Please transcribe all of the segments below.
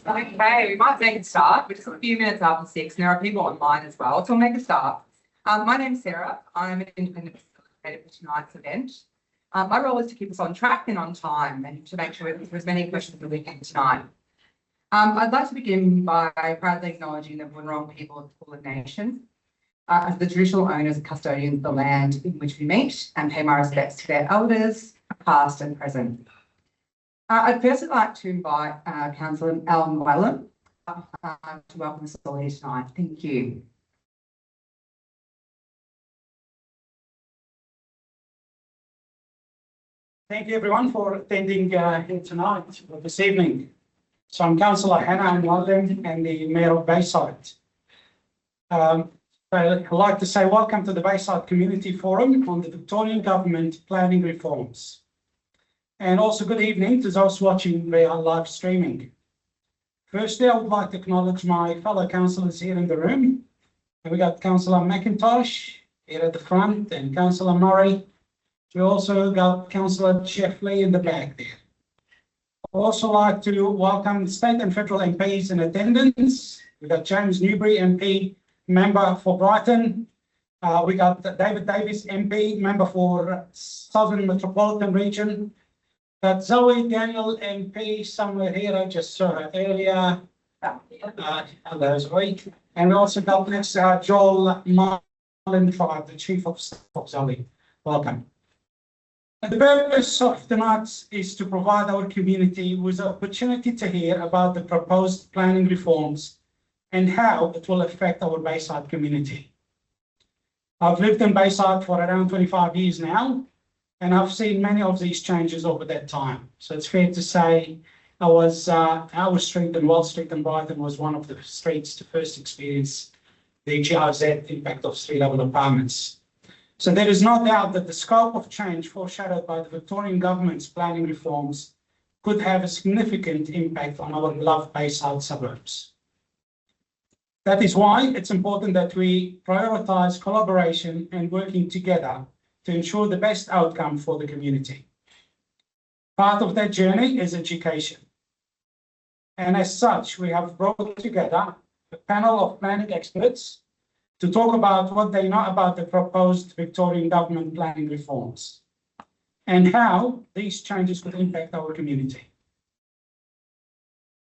Okay, we might make a start. We're just a few minutes after 6, and there are people online as well, so we'll make a start. My name's Sarah. I'm an independent facilitator for tonight's event. My role is to keep us on track and on time, and to make sure we answer as many questions as we can tonight. I'd like to begin by proudly acknowledging the Wurrung people of the Kulin Nation as the traditional owners and custodians of the land in which we meet, and pay my respects to their elders, past and present. I'd first like to invite Councillor Alan Whalen to welcome us all here tonight. Thank you. Thank you everyone for attending here tonight or this evening. So I'm Councillor Hannah Whalen and the Mayor of Bayside. I'd like to say welcome to the Bayside Community Forum on the Victorian Government Planning Reforms. And also good evening to those watching via live streaming. Firstly, I would like to acknowledge my fellow councillors here in the room. And we got Councillor McIntosh here at the front and Councillor Murray. We also got Councillor Jeffley in the back there. I'd also like to welcome state and federal MPs in attendance. We got James Newbury MP, member for Brighton. We got David Davis MP, member for Southern Metropolitan Region. Got Zoe Daniel MP somewhere here. I just saw her earlier. Hello, Zoe. And we also got next Joel Marlin-Tribe, the Chief of Staff of Zoe. Welcome. The purpose of tonight is to provide our community with the opportunity to hear about the proposed planning reforms and how it will affect our Bayside community. I've lived in Bayside for around 25 years now, and I've seen many of these changes over that time. So it's fair to say our street and Wall Street in Brighton was one of the streets to first experience the GRZ impact of street-level apartments. So there is no doubt that the scope of change foreshadowed by the Victorian government's planning reforms could have a significant impact on our beloved Bayside suburbs. That is why it's important that we prioritise collaboration and working together to ensure the best outcome for the community. Part of that journey is education. And as such, we have brought together a panel of planning experts to talk about what they know about the proposed Victorian government planning reforms and how these changes could impact our community.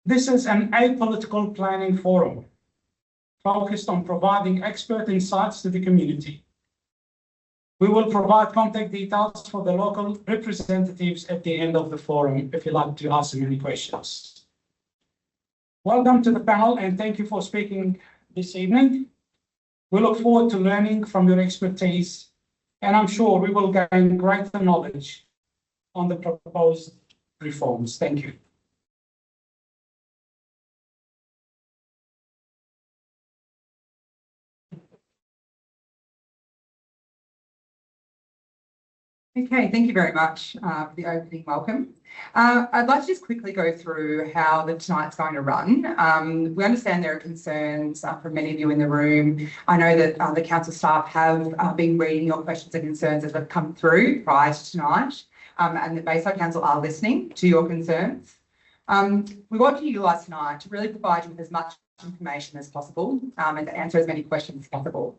This is an apolitical planning forum focused on providing expert insights to the community. We will provide contact details for the local representatives at the end of the forum if you'd like to ask them any questions. Welcome to the panel and thank you for speaking this evening. We look forward to learning from your expertise, and I'm sure we will gain greater knowledge on the proposed reforms. Thank you. Okay, thank you very much for the opening welcome. I'd like to just quickly go through how tonight's going to run. We understand there are concerns from many of you in the room. I know that the council staff have been reading your questions and concerns as they've come through prior to tonight, and the Bayside Council are listening to your concerns. We want to utilise tonight to really provide you with as much information as possible and to answer as many questions as possible.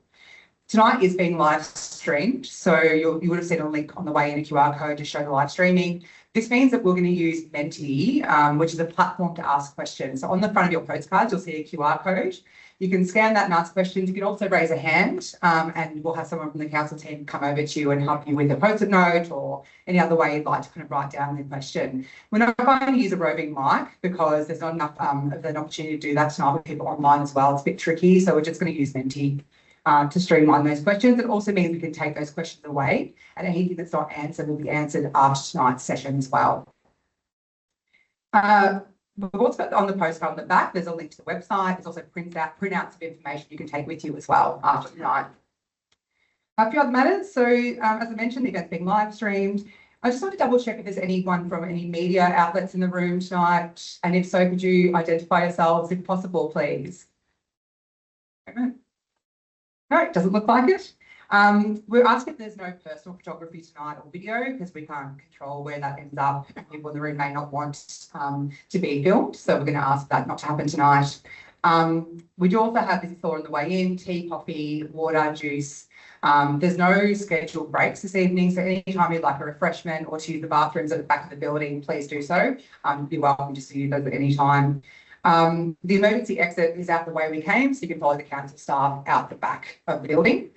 Tonight is being live streamed, so you would have seen a link on the way in a QR code to show the live streaming. This means that we're going to use Menti, which is a platform to ask questions. So on the front of your postcards, you'll see a QR code. You can scan that and ask questions. You can also raise a hand and we'll have someone from the council team come over to you and help you with a post-it note or any other way you'd like to kind of write down the question. We're not going to use a roving mic because there's not enough of an opportunity to do that tonight with people online as well. It's a bit tricky, so we're just going to use Menti to streamline those questions. It also means we can take those questions away and anything that's not answered will be answered after tonight's session as well. We've also got on the postcard on the back, there's a link to the website. There's also printouts of information you can take with you as well after tonight. A few other matters. So as I mentioned, the event's being live streamed. I just want to double check if there's anyone from any media outlets in the room tonight. And if so, could you identify yourselves if possible, please? No, it doesn't look like it. We're asking if there's no personal photography tonight or video because we can't control where that ends up. People in the room may not want to be filmed, so we're going to ask that not to happen tonight. We do also have this all on the way in, tea, coffee, water, juice. There's no scheduled breaks this evening, so anytime you'd like a refreshment or to use the bathrooms at the back of the building, please do so. You're welcome to use those at any time. The emergency exit is out the way we came, so you can follow the council staff out the back of the building.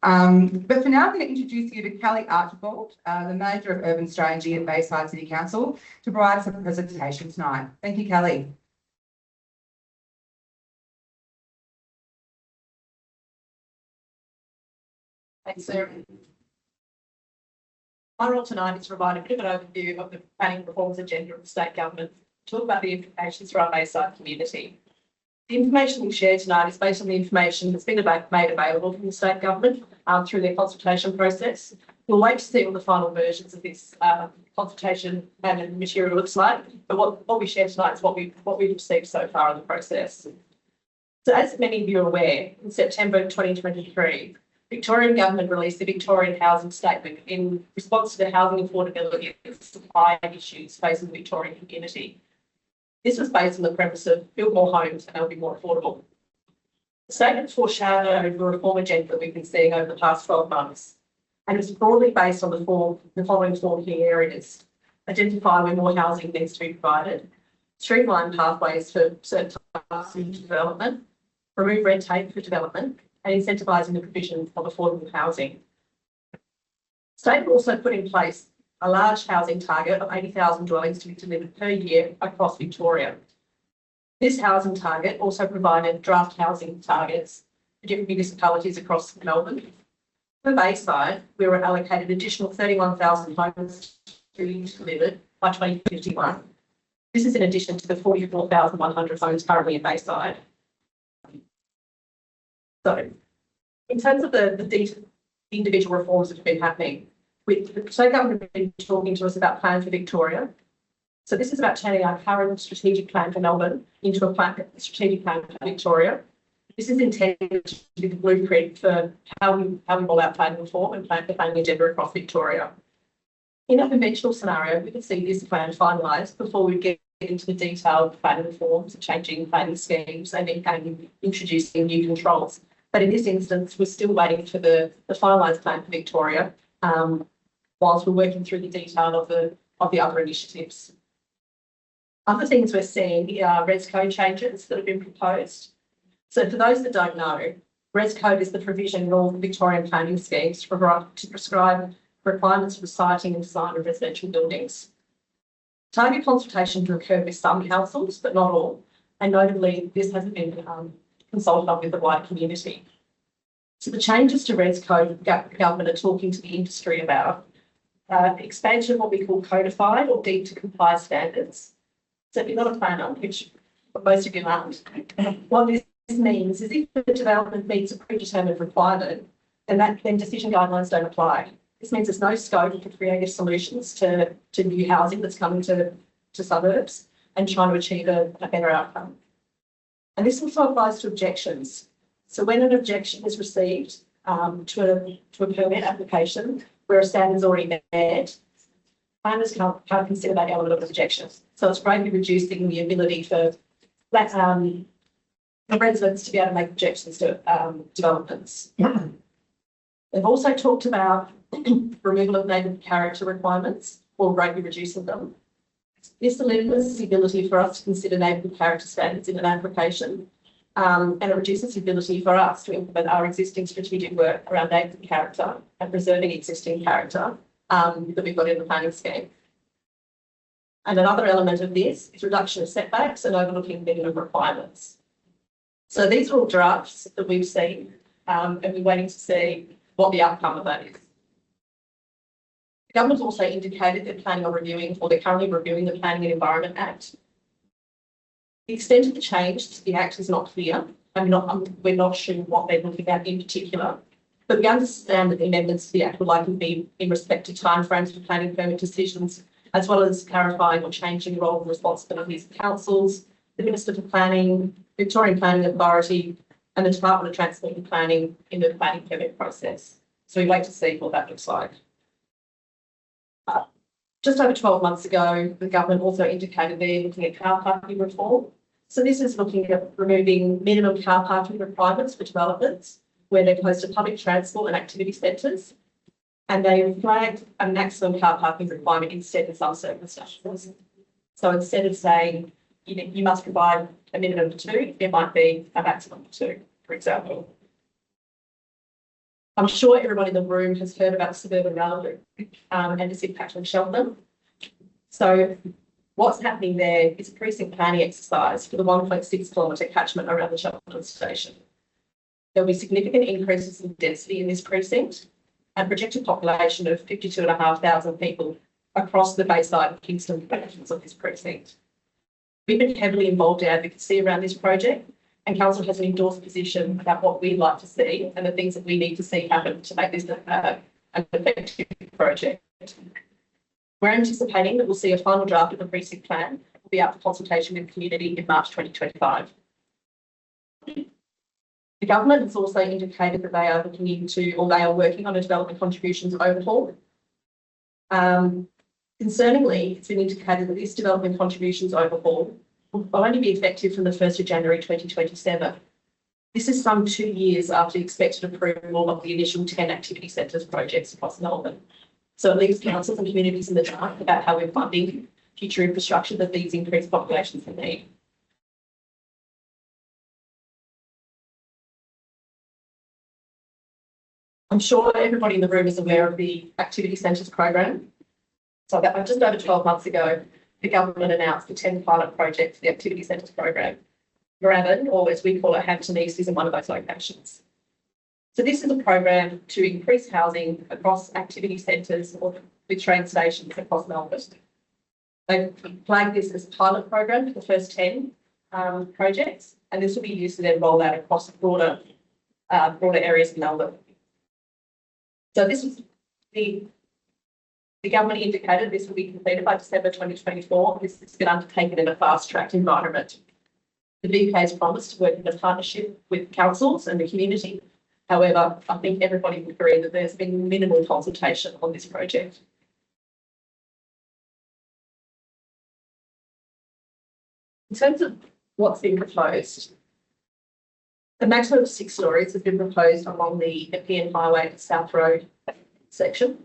But for now, I'm going to introduce you to Kelly Archibald, the Manager of Urban Strategy at Bayside City Council, to provide us a presentation tonight. Thank you, Kelly. Thanks, Sarah. My role tonight is to provide a bit of an overview of the planning reforms agenda of the state government, talk about the implications for our Bayside community. The information we share tonight is based on the information that's been made available from the state government through their consultation process. We'll wait to see what the final versions of this consultation and material looks like, but what we share tonight is what we've received so far in the process. So as many of you are aware, in September 2023, Victorian government released the Victorian Housing Statement in response to the housing affordability and supply issues facing the Victorian community. This was based on the premise of build more homes and they'll be more affordable. The statement foreshadowed the reform agenda that we've been seeing over the past 12 months, and it's broadly based on the following four key areas: identify where more housing needs to be provided, streamline pathways for certain types of development, remove red tape for development, and incentivising the provision of affordable housing. The state also put in place a large housing target of 80,000 dwellings to be delivered per year across Victoria. This housing target also provided draft housing targets for different municipalities across Melbourne. For Bayside, we were allocated additional 31,000 homes to be delivered by 2051. This is in addition to the 44,100 homes currently in Bayside. So, in terms of the individual reforms that have been happening, the state government has been talking to us about Plan for Victoria. So this is about turning our current strategic plan for Melbourne into a strategic plan for Victoria. This is intended to be the blueprint for how we roll out planning reform and plan for planning agenda across Victoria. In a conventional scenario, we could see this plan finalised before we get into the detailed planning reforms, changing planning schemes and introducing new controls. But in this instance, we're still waiting for the finalised plan for Victoria, whilst we're working through the detail of the other initiatives. Other things we're seeing are Res Code changes that have been proposed. So for those that don't know, Res Code is the provision in all Victorian planning schemes to prescribe requirements for siting and design of residential buildings. Target consultation to occur with some councils, but not all, and notably this hasn't been consulted on with the wider community. So the changes to Res Code government are talking to the industry about expansion of what we call codified or deemed to comply standards. So if you're not a planner, which most of you aren't, what this means is if the development meets a predetermined requirement, then decision guidelines don't apply. This means there's no scope for creative solutions to new housing that's coming to suburbs and trying to achieve a better outcome. And this also applies to objections. So when an objection is received to a permit application where a standard is already met, planners can't consider that element of objection. So it's greatly reducing the ability for residents to be able to make objections to developments. They've also talked about removal of native character requirements or greatly reducing them. This limits the ability for us to consider native character standards in an application, and it reduces the ability for us to implement our existing strategic work around native character and preserving existing character that we've got in the planning scheme. And another element of this is reduction of setbacks and overlooking minimum requirements. So these are all drafts that we've seen, and we're waiting to see what the outcome of that is. The government also indicated they're planning on reviewing, or they're currently reviewing, the Planning and Environment Act. The extent of the change to the Act is not clear, and we're not sure what they're looking at in particular. But we understand that the amendments to the Act will likely be in respect to timeframes for planning permit decisions, as well as clarifying or changing the role and responsibilities of councils, the Minister for Planning, Victorian Planning Authority, and the Department of Transport and Planning in the planning permit process. So we wait to see what that looks like. Just over 12 months ago, the government also indicated they're looking at car parking reform. So this is looking at removing minimum car parking requirements for developments where they're close to public transport and activity centres. And they flagged a maximum car parking requirement instead in some circumstances. So instead of saying you must provide a minimum of 2, it might be a maximum of 2, for example. I'm sure everyone in the room has heard about the suburban rail loop and its impact on Cheltenham. So what's happening there is a precinct planning exercise for the 1.6 kilometre catchment around the Cheltenham station. There will be significant increases in density in this precinct and projected population of 52,500 people across the Bayside and Kingston portions of this precinct. We've been heavily involved in advocacy around this project, and Council has an endorsed position about what we'd like to see and the things that we need to see happen to make this an effective project. We're anticipating that we'll see a final draft of the precinct plan will be out for consultation with the community in March 2025. The government has also indicated that they are looking into, or they are working on a development contributions overhaul. Concerningly, it's been indicated that this development contributions overhaul will only be effective from the 1st of January 2027. This is some 2 years after the expected approval of the initial 10 activity centres projects across Melbourne. So it leaves councils and communities in the dark about how we're funding future infrastructure that these increased populations will need. I'm sure everybody in the room is aware of the activity centres program. So just over 12 months ago, the government announced the 10 pilot project for the activity centres program. Moorabbin, or as we call it, Hampton East, is in one of those locations. So this is a program to increase housing across activity centres or with train stations across Melbourne. They've flagged this as a pilot program for the first 10 projects, and this will be used to then roll out across broader areas of Melbourne. So this was the government indicated this will be completed by December 2024. This has been undertaken in a fast-tracked environment. The VK has promised to work in a partnership with councils and the community. However, I think everybody would agree that there's been minimal consultation on this project. In terms of what's been proposed, the maximum of 6 stories has been proposed along the Nepean Highway to South Road section.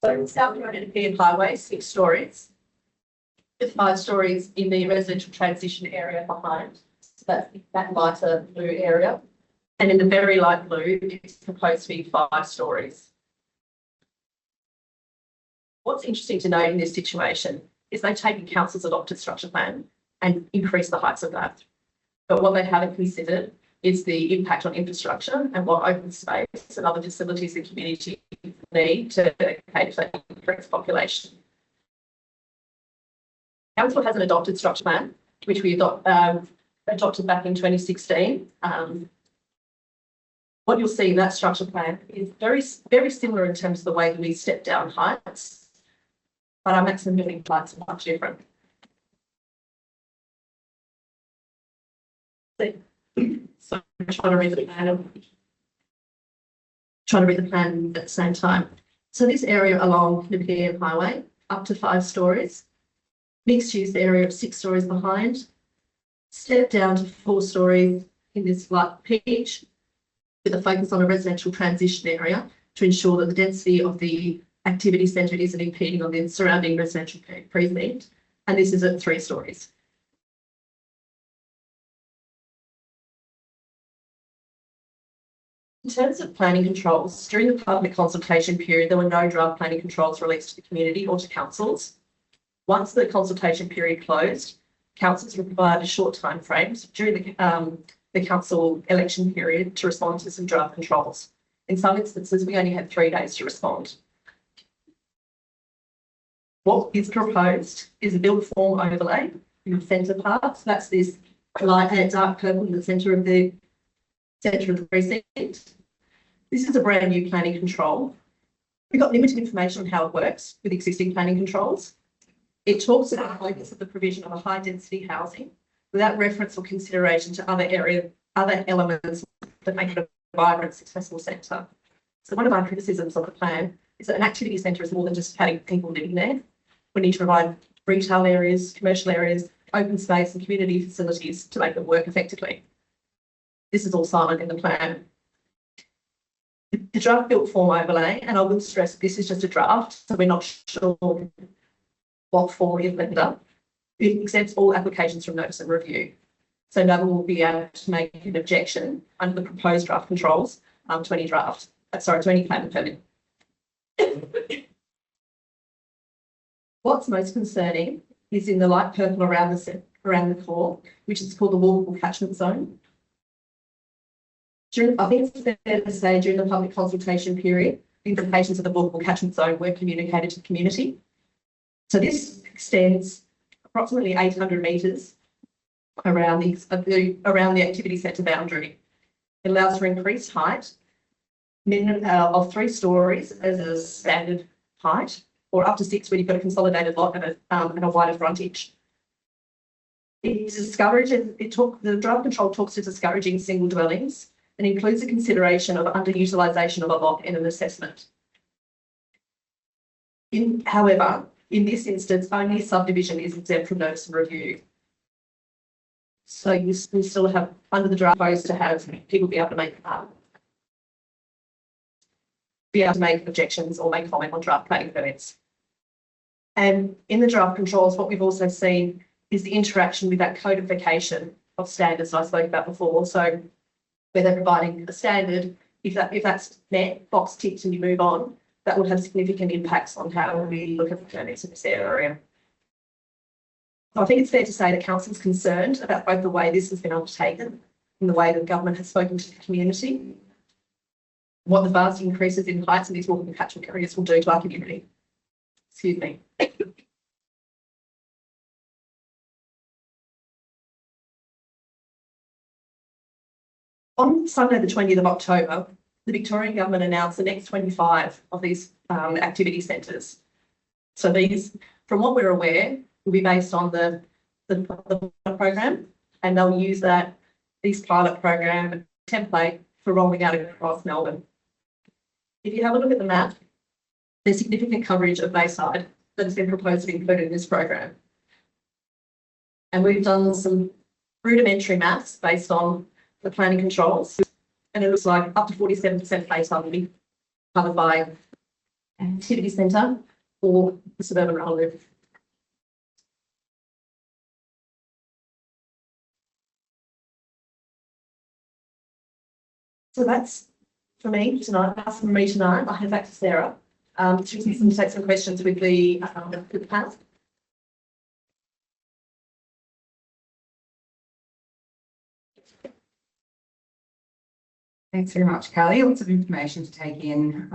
So South Road and Nepean Highway, 6 stories, with 5 stories in the residential transition area behind. So that's that lighter blue area. And in the very light blue, it's proposed to be 5 stories. What's interesting to note in this situation is they've taken council's adopted structure plan and increased the heights of that. But what they haven't considered is the impact on infrastructure and what open space and other facilities the community need to cater for that increased population. Council has an adopted structure plan, which we adopted back in 2016. What you'll see in that structure plan is very similar in terms of the way that we step down heights, but our maximum building heights are much different. So I'm trying to read the plan at the same time. So this area along Nepean Highway, up to 5 stories, mixed use area of 6 stories behind, step down to 4 stories in this light peach, with a focus on a residential transition area to ensure that the density of the activity centre isn't impeding on the surrounding residential precinct. And this is at 3 stories. In terms of planning controls, during the public consultation period, there were no draft planning controls released to the community or to councils. Once the consultation period closed, councils were provided short time frames during the council election period to respond to some draft controls. In some instances, we only had 3 days to respond. What is proposed is a build form overlay in the centre part. So that's this light dark purple in the centre of the precinct. This is a brand new planning control. We've got limited information on how it works with existing planning controls. It talks about the focus of the provision of a high density housing without reference or consideration to other elements that make it a vibrant, successful centre. So one of our criticisms of the plan is that an activity centre is more than just having people living there. We need to provide retail areas, commercial areas, open space and community facilities to make them work effectively. This is all silent in the plan. The draft built form overlay, and I will stress this is just a draft, so we're not sure what form is left up. It exempts all applications from notice and review. So no one will be able to make an objection under the proposed draft controls to any plan and permit. What's most concerning is in the light purple around the core, which is called the walkable catchment zone. I think it's fair to say during the public consultation period, the implications of the walkable catchment zone were communicated to the community. So this extends approximately 800 metres around the activity centre boundary. It allows for increased height, minimum of 3 stories as a standard height, or up to 6 when you've got a consolidated lot and a wider frontage. The draft control talks to discouraging single dwellings and includes the consideration of underutilisation of a lot in an assessment. However, in this instance, only subdivision is exempt from notice and review. So you still have, under the draft, proposed to have people be able to make objections or make comment on draft planning permits. And in the draft controls, what we've also seen is the interaction with that codification of standards I spoke about before. So where they're providing a standard, if that's met, box ticked and you move on, that will have significant impacts on how we look at the permits in this area. I think it's fair to say that Council is concerned about both the way this has been undertaken and the way the government has spoken to the community, what the vast increases in heights in these walkable catchment areas will do to our community. Excuse me. On Sunday, the 20th of October, the Victorian Government announced the next 25 of these activity centres. So these, from what we're aware, will be based on the program, and they'll use this pilot program template for rolling out across Melbourne. If you have a look at the map, there's significant coverage of Bayside that has been proposed to be included in this program. And we've done some rudimentary maths based on the planning controls, and it looks like up to 47% Bayside will be covered by an activity centre or the suburban rail loop. So that's for me tonight. That's from me tonight. I'll hand back to Sarah to take some questions with the panel. Thanks very much, Carly. Lots of information to take in.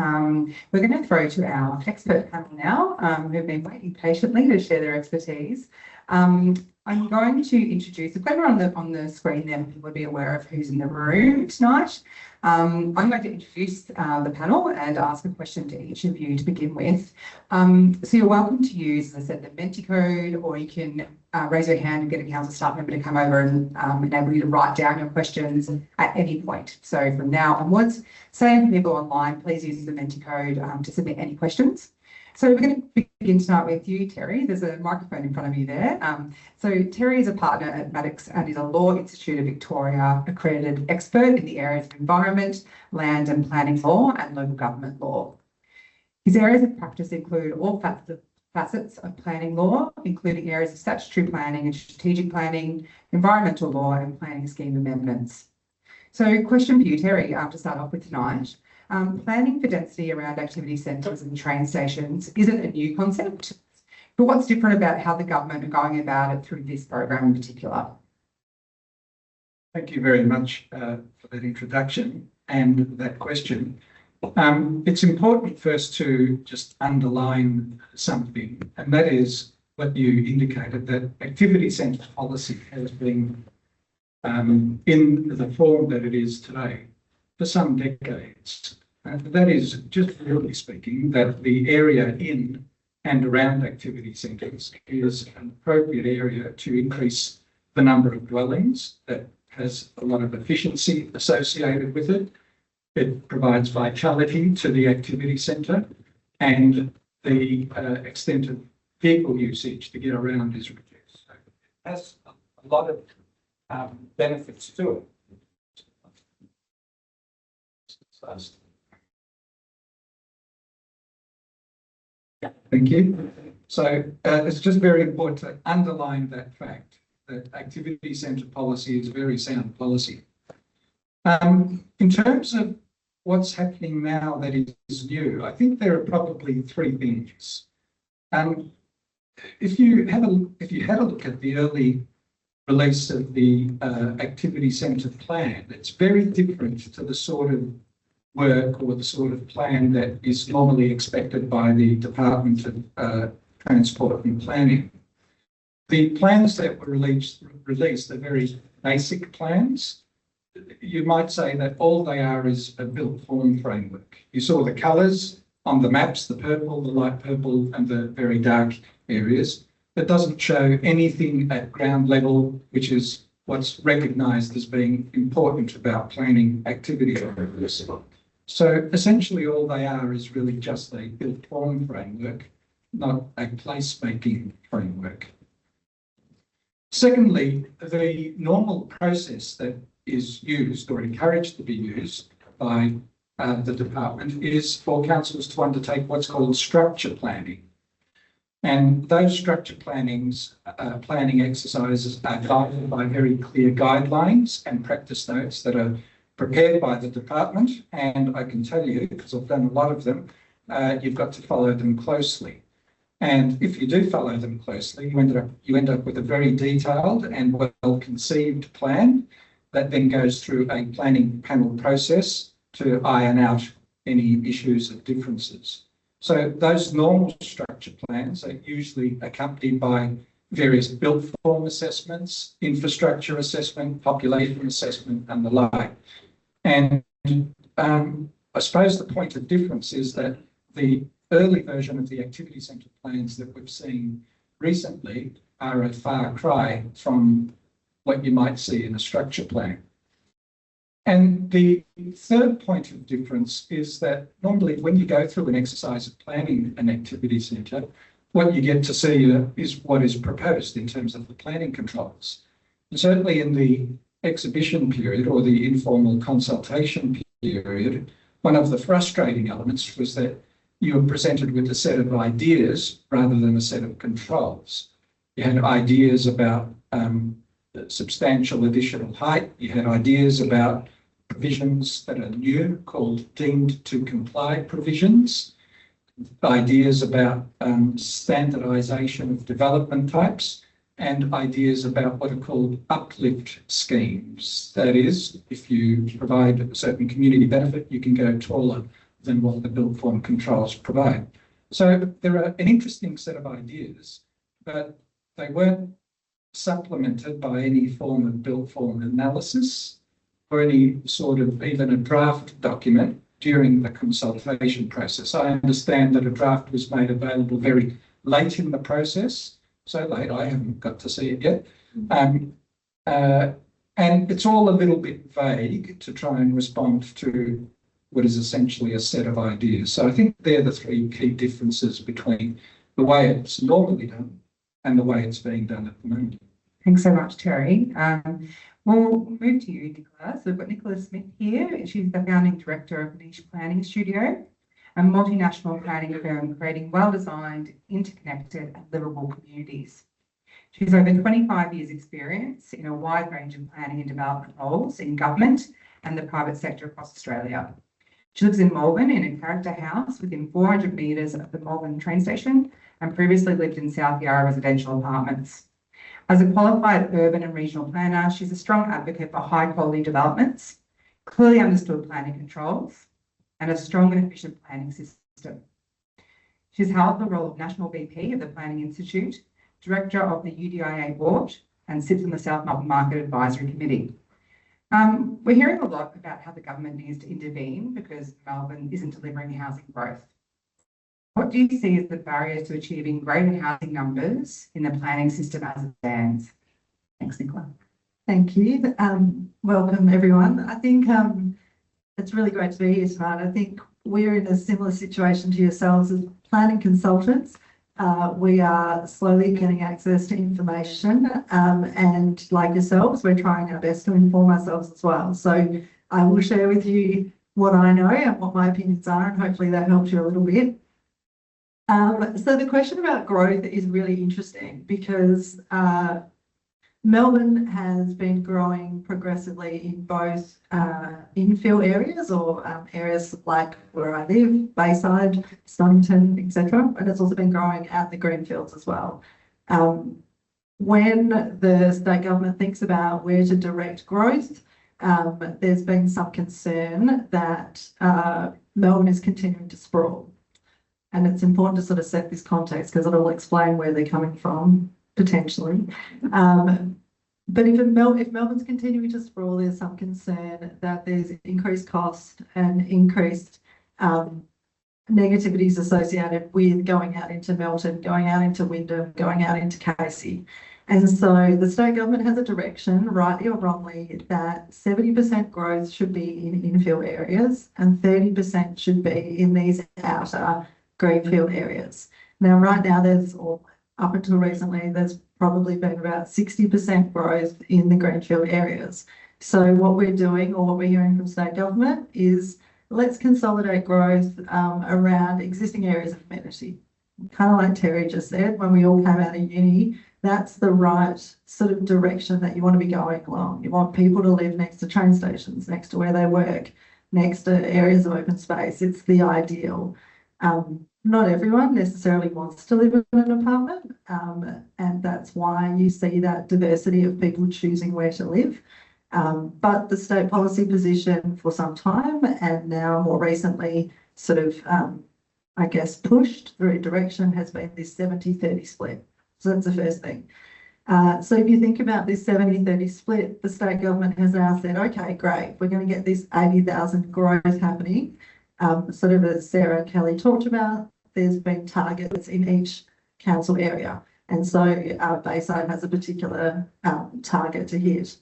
We're going to throw to our expert panel now, who've been waiting patiently to share their expertise. I'm going to introduce, I've got everyone on the screen there, people will be aware of who's in the room tonight. I'm going to introduce the panel and ask a question to each of you to begin with. So you're welcome to use, as I said, the Menti code, or you can raise your hand and get a council staff member to come over and enable you to write down your questions at any point. So from now onwards, same for people online, please use the Menti code to submit any questions. So we're going to begin tonight with you, Terry. There's a microphone in front of you there. So Terry is a partner at Maddox and is a Law Institute of Victoria accredited expert in the areas of environment, land and planning law and local government law. His areas of practice include all facets of planning law, including areas of statutory planning and strategic planning, environmental law and planning scheme amendments. So question for you, Terry, to start off with tonight. Planning for density around activity centres and train stations isn't a new concept, but what's different about how the government are going about it through this program in particular? Thank you very much for that introduction and that question. It's important first to just underline something, and that is what you indicated, that activity centre policy has been in the form that it is today for some decades. That is, just broadly speaking, that the area in and around activity centres is an appropriate area to increase the number of dwellings that has a lot of efficiency associated with it. It provides vitality to the activity centre, and the extent of vehicle usage to get around is reduced. So it has a lot of benefits to it. Thank you. So it's just very important to underline that fact that activity centre policy is a very sound policy. In terms of what's happening now that is new, I think there are probably three things. If you had a look at the early release of the activity centre plan, it's very different to the sort of work or the sort of plan that is normally expected by the Department of Transport and Planning. The plans that were released are very basic plans. You might say that all they are is a built form framework. You saw the colours on the maps, the purple, the light purple, and the very dark areas. It doesn't show anything at ground level, which is what's recognised as being important about planning activity areas. So essentially all they are is really just a built form framework, not a place-making framework. Secondly, the normal process that is used or encouraged to be used by the department is for councils to undertake what's called structure planning. And those structure planning exercises are guided by very clear guidelines and practice notes that are prepared by the department. And I can tell you, because I've done a lot of them, you've got to follow them closely. And if you do follow them closely, you end up with a very detailed and well-conceived plan that then goes through a planning panel process to iron out any issues or differences. So those normal structure plans are usually accompanied by various built form assessments, infrastructure assessment, population assessment, and the like. And I suppose the point of difference is that the early version of the activity centre plans that we've seen recently are a far cry from what you might see in a structure plan. And the third point of difference is that normally when you go through an exercise of planning an activity centre, what you get to see is what is proposed in terms of the planning controls. And certainly in the exhibition period or the informal consultation period, one of the frustrating elements was that you were presented with a set of ideas rather than a set of controls. You had ideas about substantial additional height. You had ideas about provisions that are new called deemed to comply provisions, ideas about standardisation of development types, and ideas about what are called uplift schemes. That is, if you provide a certain community benefit, you can go taller than what the built form controls provide. So there are an interesting set of ideas, but they weren't supplemented by any form of built form analysis or any sort of even a draft document during the consultation process. I understand that a draft was made available very late in the process, so late I haven't got to see it yet. And it's all a little bit vague to try and respond to what is essentially a set of ideas. So I think they're the three key differences between the way it's normally done and the way it's being done at the moment. Thanks so much, Terry. We'll move to you, Nicola. So we've got Nicola Smith here. She's the founding director of Niche Planning Studio, a multinational planning firm creating well-designed, interconnected and livable communities. She's over 25 years experience in a wide range of planning and development roles in government and the private sector across Australia. She lives in Melbourne in a character house within 400 metres of the Melbourne train station and previously lived in South Yarra residential apartments. As a qualified urban and regional planner, she's a strong advocate for high quality developments, clearly understood planning controls, and a strong and efficient planning system. She's held the role of National VP of the Planning Institute, Director of the UDIA Board, and sits on the South Melbourne Market Advisory Committee. We're hearing a lot about how the government needs to intervene because Melbourne isn't delivering housing growth. What do you see as the barriers to achieving greater housing numbers in the planning system as it stands? Thanks, Nicola. Thank you. Welcome everyone. I think it's really great to be here tonight. I think we're in a similar situation to yourselves as planning consultants. We are slowly getting access to information and like yourselves, we're trying our best to inform ourselves as well. So I will share with you what I know and what my opinions are, and hopefully that helps you a little bit. So the question about growth is really interesting because Melbourne has been growing progressively in both infill areas or areas like where I live, Bayside, Stonington, etc. And it's also been growing out in the greenfields as well. When the state government thinks about where to direct growth, there's been some concern that Melbourne is continuing to sprawl. And it's important to sort of set this context because it'll explain where they're coming from potentially. But if Melbourne's continuing to sprawl, there's some concern that there's increased cost and increased negativities associated with going out into Melton, going out into Wyndham, going out into Casey. And so the state government has a direction, rightly or wrongly, that 70% growth should be in infill areas and 30% should be in these outer greenfield areas. Now, right now, up until recently, there's probably been about 60% growth in the greenfield areas. So what we're doing, or what we're hearing from state government, is let's consolidate growth around existing areas of amenity. Kind of like Terry just said, when we all came out of uni, that's the right sort of direction that you want to be going along. You want people to live next to train stations, next to where they work, next to areas of open space. It's the ideal. Not everyone necessarily wants to live in an apartment, and that's why you see that diversity of people choosing where to live. But the state policy position for some time, and now more recently sort of, I guess, pushed through direction, has been this 70-30 split. So that's the first thing. So if you think about this 70-30 split, the state government has now said, okay, great, we're going to get this 80,000 growth happening. Sort of as Sarah and Kelly talked about, there's been targets in each council area. And so Bayside has a particular target to hit.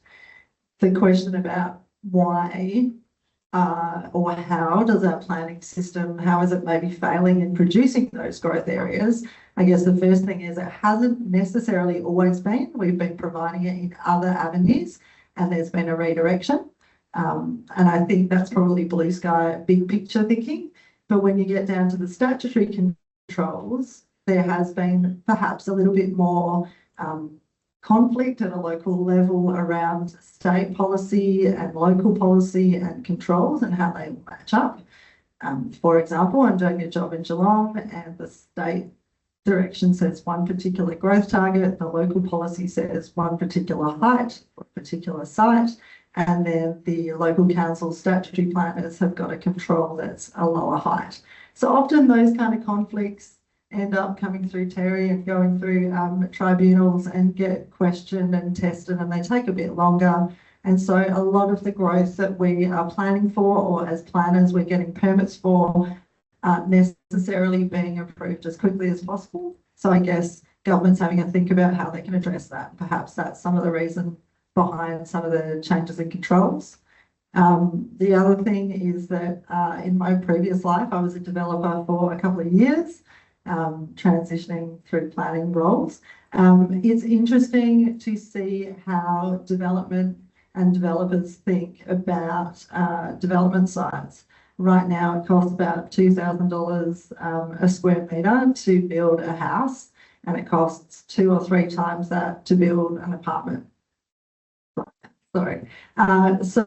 The question about why or how does our planning system, how is it maybe failing in producing those growth areas? I guess the first thing is it hasn't necessarily always been. We've been providing it in other avenues and there's been a redirection. And I think that's probably blue sky, big picture thinking. But when you get down to the statutory controls, there has been perhaps a little bit more conflict at a local level around state policy and local policy and controls and how they match up. For example, I'm doing a job in Geelong and the state direction says one particular growth target, the local policy says one particular height or particular site, and then the local council statutory planners have got a control that's a lower height. So often those kind of conflicts end up coming through Terry and going through tribunals and get questioned and tested, and they take a bit longer. And so a lot of the growth that we are planning for, or as planners we're getting permits for, aren't necessarily being approved as quickly as possible. So I guess government's having a think about how they can address that. Perhaps that's some of the reason behind some of the changes in controls. The other thing is that in my previous life, I was a developer for a couple of years, transitioning through planning roles. It's interesting to see how development and developers think about development sites. Right now, it costs about $2,000 a square metre to build a house, and it costs 2 or 3 times that to build an apartment. Sorry. So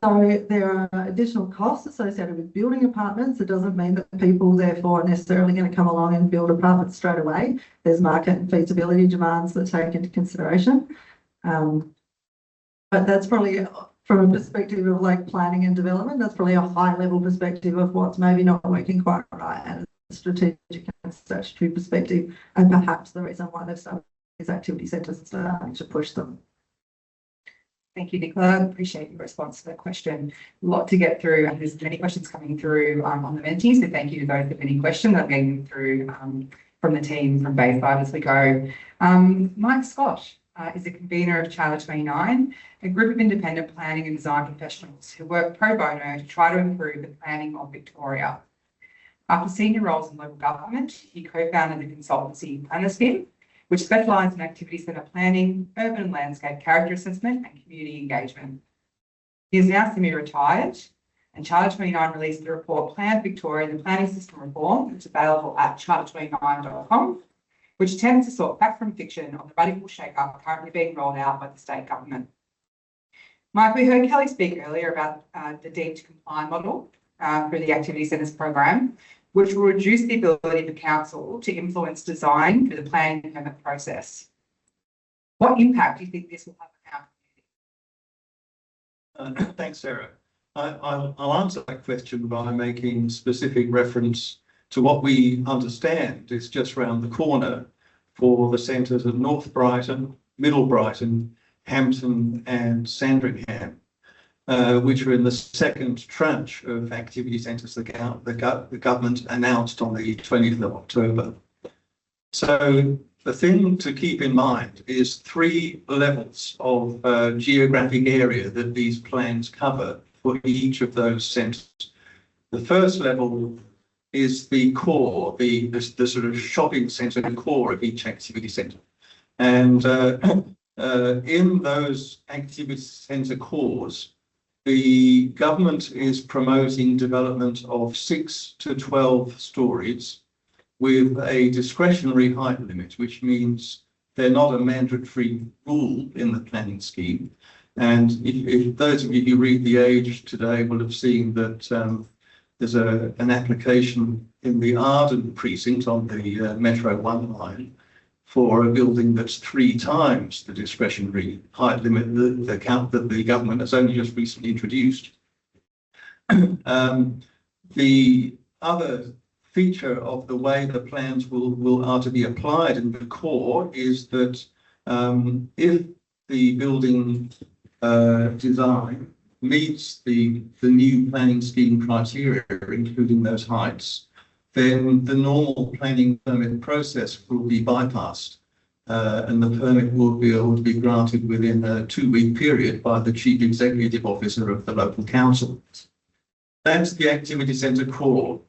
there are additional costs associated with building apartments. It doesn't mean that people, therefore, are necessarily going to come along and build apartments straight away. There's market and feasibility demands that take into consideration. But that's probably, from a perspective of like planning and development, that's probably a high level perspective of what's maybe not working quite right at a strategic and statutory perspective, and perhaps the reason why they've started these activity centres and starting to push them. Thank you, Nicola. Appreciate your response to that question. A lot to get through, and there's many questions coming through on the Menti, so thank you to those with any questions that are getting through from the team from Bayside as we go. Mike Scott, is the convener of Charter 29, a group of independent planning and design professionals who work pro bono to try to improve the planning of Victoria. After senior roles in local government, he co-founded the consultancy Livestream, which specialises in activity centre planning, urban and landscape character assessment and community engagement. He is now semi-retired, and Charter 29 released the report Plan Victoria, the Planning System Reform, which is available at charter29.com, which attempts to sort fact from fiction on the radical shake-up currently being rolled out by the state government. Mike, we heard Kelly speak earlier about the deep to comply model through the Activity Centres program, which will reduce the ability for council to influence design through the planning and permit process. What impact do you think this will have on our community? Thanks, Sarah. I'll answer that question by making specific reference to what we understand is just round the corner for the centres of North Brighton, Middle Brighton, Hampton and Sandringham, which are in the second tranche of activity centres the government announced on the 20th of October. So the thing to keep in mind is 3 levels of geographic area that these plans cover for each of those centres. The first level is the core, the sort of shopping centre core of each activity centre. And in those activity centre cores, the government is promoting development of 6 to 12 stories with a discretionary height limit, which means they're not a mandatory rule in the planning scheme. And if those of you who read The Age today will have seen that there's an application in the Arden precinct on the Metro 1 line for a building that's 3 times the discretionary height limit the count that the government has only just recently introduced. The other feature of the way the plans are to be applied in the core is that if the building design meets the new planning scheme criteria, including those heights, then the normal planning permit process will be bypassed and the permit will be able to be granted within a 2-week period by the Chief Executive Officer of the local council. That's the activity centre core.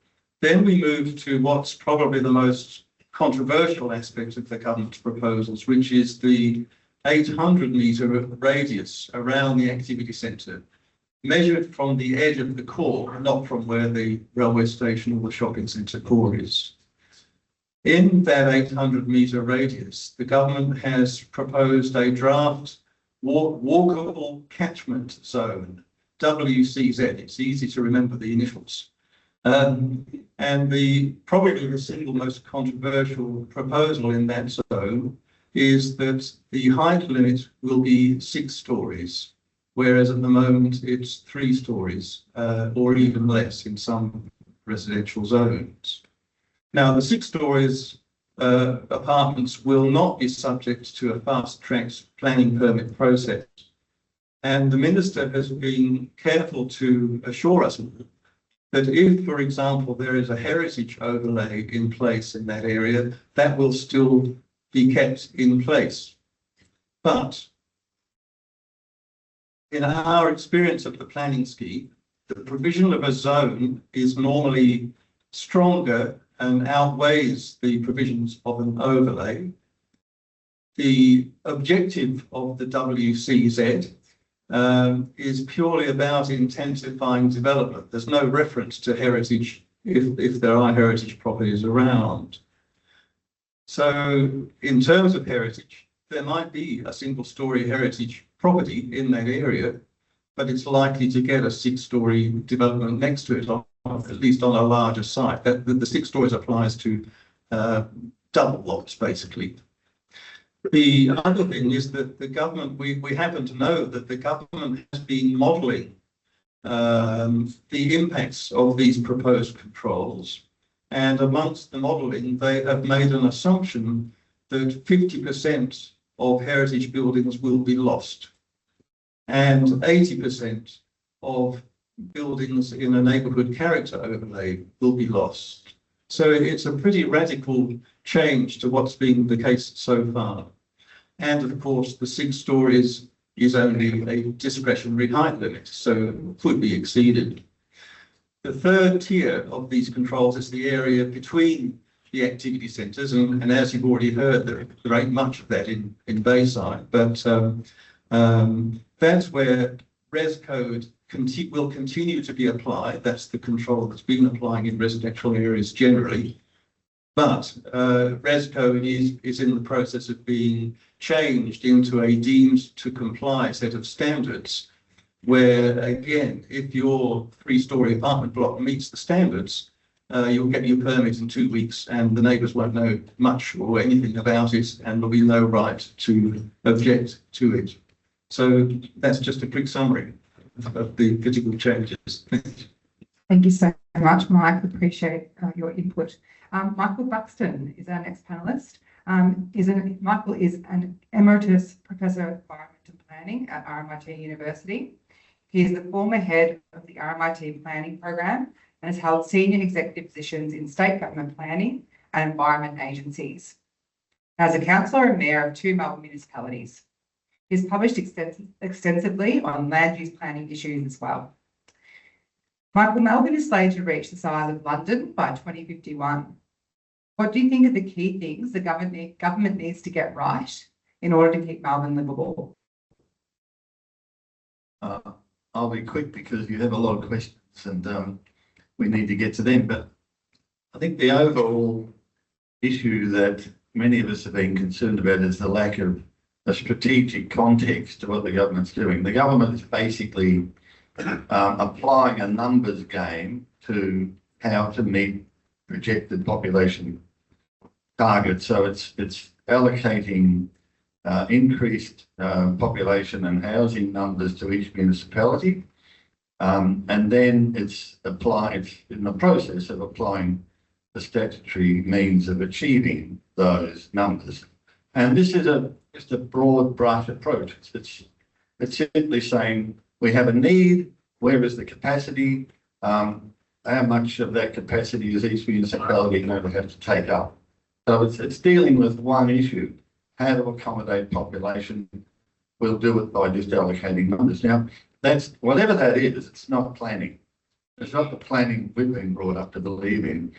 Then we move to what's probably the most controversial aspect of the government's proposals, which is the 800-metre radius around the activity centre, measured from the edge of the core, not from where the railway station or the shopping centre core is. In that 800-metre radius, the government has proposed a draft walkable catchment zone, WCZ. It's easy to remember the initials. And probably the single most controversial proposal in that zone is that the height limit will be 6 stories, whereas at the moment it's 3 stories or even less in some residential zones. Now, the 6 stories apartments will not be subject to a fast-tracked planning permit process. And the Minister has been careful to assure us that if, for example, there is a heritage overlay in place in that area, that will still be kept in place. But in our experience of the planning scheme, the provision of a zone is normally stronger and outweighs the provisions of an overlay. The objective of the WCZ is purely about intensifying development. There's no reference to heritage if there are heritage properties around. So in terms of heritage, there might be a single-storey heritage property in that area, but it's likely to get a 6-storey development next to it, at least on a larger site. The 6 stories applies to double lots, basically. The other thing is that the government, we happen to know that the government has been modelling the impacts of these proposed controls. And amongst the modelling, they have made an assumption that 50% of heritage buildings will be lost and 80% of buildings in a neighbourhood character overlay will be lost. So it's a pretty radical change to what's been the case so far. And of course, the 6 stories is only a discretionary height limit, so could be exceeded. The third tier of these controls is the area between the activity centres, and as you've already heard, there ain't much of that in Bayside, but that's where res code will continue to be applied. That's the control that's been applying in residential areas generally. But res code is in the process of being changed into a deemed to comply set of standards, where again, if your 3-story apartment block meets the standards, you'll get your permit in 2 weeks and the neighbours won't know much or anything about it, and there'll be no right to object to it. So that's just a quick summary of the critical changes. Thank you so much, Mike. Appreciate your input. Michael Buxton is our next panellist. Michael is an Emeritus Professor of Environment and Planning at RMIT University. He is the former head of the RMIT Planning Program and has held senior executive positions in state government planning and environment agencies. As a councillor and mayor of 2 Melbourne municipalities, he has published extensively on land use planning issues as well. Michael, Melbourne is slated to reach the size of London by 2051. What do you think are the key things the government needs to get right in order to keep Melbourne livable? I'll be quick because you have a lot of questions and we need to get to them. But I think the overall issue that many of us have been concerned about is the lack of a strategic context to what the government's doing. The government is basically applying a numbers game to how to meet projected population targets. So it's allocating increased population and housing numbers to each municipality, and then it's in the process of applying the statutory means of achieving those numbers. And this is just a broad brush approach. It's simply saying we have a need. Where is the capacity? How much of that capacity is each municipality going to have to take up? So it's dealing with one issue: how to accommodate population. We'll do it by just allocating numbers. Now, that's whatever that is. It's not planning. It's not the planning we've been brought up to believe in.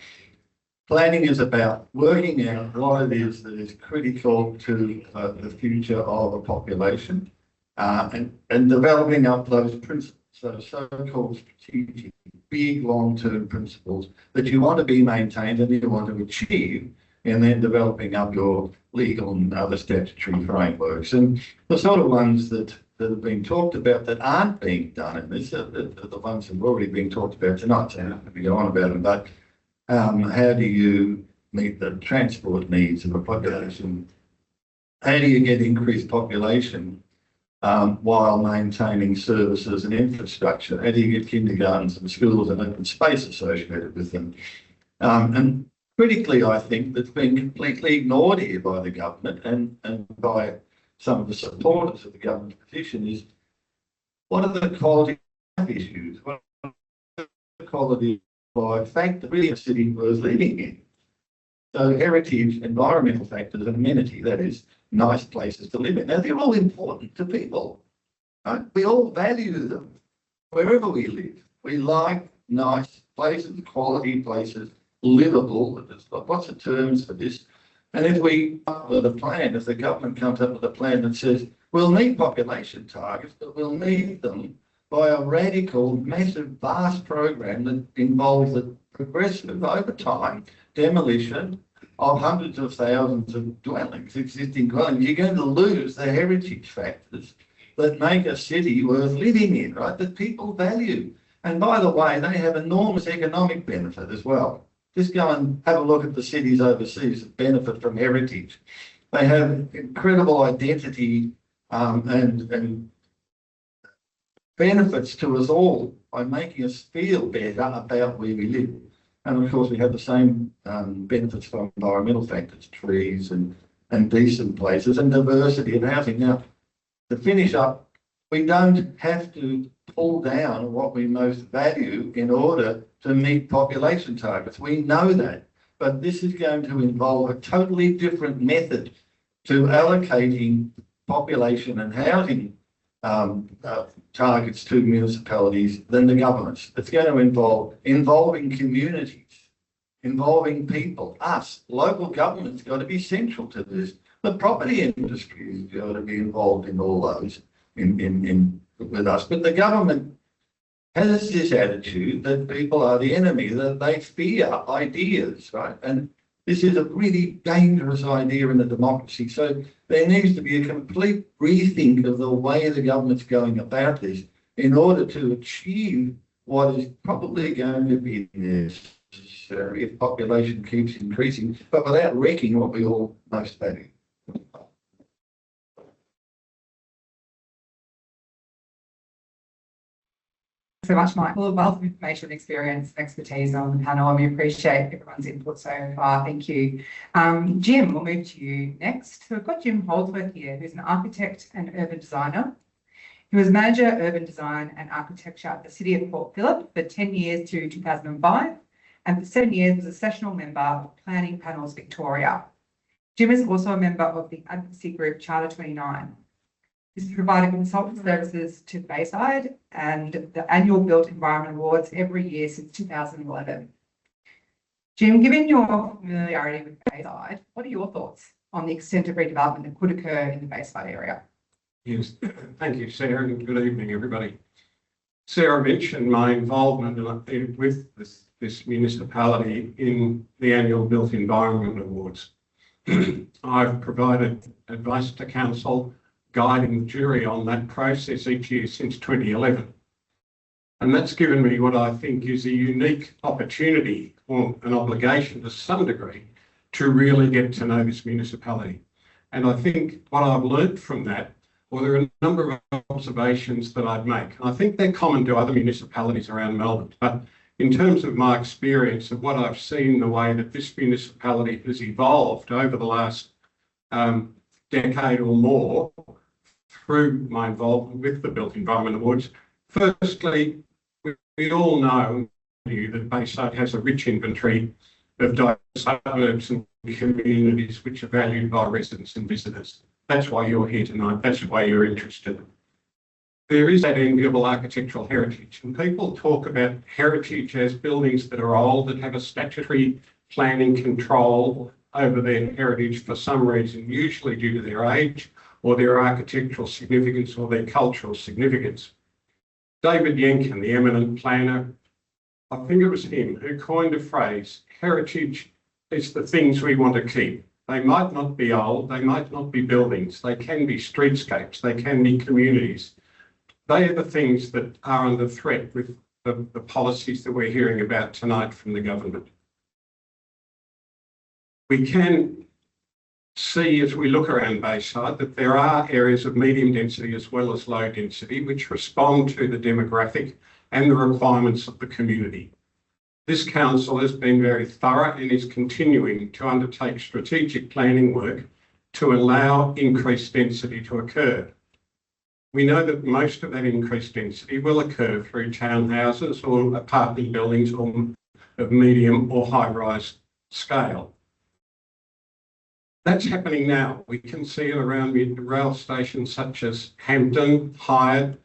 Planning is about working out what it is that is critical to the future of a population, and developing up those principles, those so-called strategic, big, long-term principles that you want to be maintained and you want to achieve, and then developing up your legal and other statutory frameworks. And the sort of ones that have been talked about that aren't being done in this are the ones that have already been talked about tonight, so I'm not going to go on about them, but how do you meet the transport needs of a population? How do you get increased population while maintaining services and infrastructure? How do you get kindergartens and schools and open space associated with them? And critically, I think that's been completely ignored here by the government and by some of the supporters of the government's position is, what are the quality of life issues? What are the quality of life factors really a city worth living in? So heritage, environmental factors and amenity, that is, nice places to live in. Now, they're all important to people, right? We all value them wherever we live. We like nice places, quality places, livable. There's lots of terms for this. And if we come up with a plan, if the government comes up with a plan that says we'll meet population targets, but we'll meet them by a radical, massive, vast program that involves the progressive, over time, demolition of hundreds of thousands of dwellings, existing dwellings, you're going to lose the heritage factors that make a city worth living in, right? That people value. And by the way, they have enormous economic benefit as well. Just go and have a look at the cities overseas that benefit from heritage. They have incredible identity and benefits to us all by making us feel better about where we live. And of course, we have the same benefits from environmental factors, trees and decent places and diversity of housing. Now, to finish up, we don't have to pull down what we most value in order to meet population targets. We know that, but this is going to involve a totally different method to allocating population and housing targets to municipalities than the governments. It's going to involving communities, involving people, us. Local government's got to be central to this. The property industry has got to be involved in all those with us. But the government has this attitude that people are the enemy, that they fear ideas, right? And this is a really dangerous idea in a democracy. So there needs to be a complete rethink of the way the government's going about this in order to achieve what is probably going to be necessary if population keeps increasing, but without wrecking what we all most value. So much, Michael. A wealth of information, experience, and expertise on the panel, and we appreciate everyone's input so far. Thank you. Jim, we'll move to you next. So we've got Jim Holdsworth here, who's an architect and urban designer. He was Manager, Urban Design and Architecture at the City of Port Phillip for 10 years to 2005, and for 7 years was a sessional member of Planning Panels Victoria. Jim is also a member of the advocacy group Charter 29. He's provided consultant services to Bayside and the annual Built Environment Awards every year since 2011. Jim, given your familiarity with Bayside, what are your thoughts on the extent of redevelopment that could occur in the Bayside area? Yes, thank you, Sarah, and good evening, everybody. Sarah mentioned my involvement with this municipality in the annual Built Environment Awards. I've provided advice to council, guiding the jury on that process each year since 2011. And that's given me what I think is a unique opportunity or an obligation to some degree to really get to know this municipality. And I think what I've learned from that, well, there are a number of observations that I'd make. And I think they're common to other municipalities around Melbourne. But in terms of my experience of what I've seen, the way that this municipality has evolved over the last decade or more through my involvement with the Built Environment Awards, firstly, we all know that Bayside has a rich inventory of diverse suburbs and communities which are valued by residents and visitors. That's why you're here tonight. That's why you're interested. There is that enviable architectural heritage, and people talk about heritage as buildings that are old, that have a statutory planning control over their heritage for some reason, usually due to their age or their architectural significance or their cultural significance. David Yenkin, the eminent planner, I think it was him who coined a phrase, heritage is the things we want to keep. They might not be old, they might not be buildings, they can be streetscapes, they can be communities. They are the things that are under threat with the policies that we're hearing about tonight from the government. We can see as we look around Bayside that there are areas of medium density as well as low density which respond to the demographic and the requirements of the community. This council has been very thorough and is continuing to undertake strategic planning work to allow increased density to occur. We know that most of that increased density will occur through townhouses or apartment buildings of medium or high-rise scale. That's happening now. We can see it around rail stations such as Hampton, Hyde,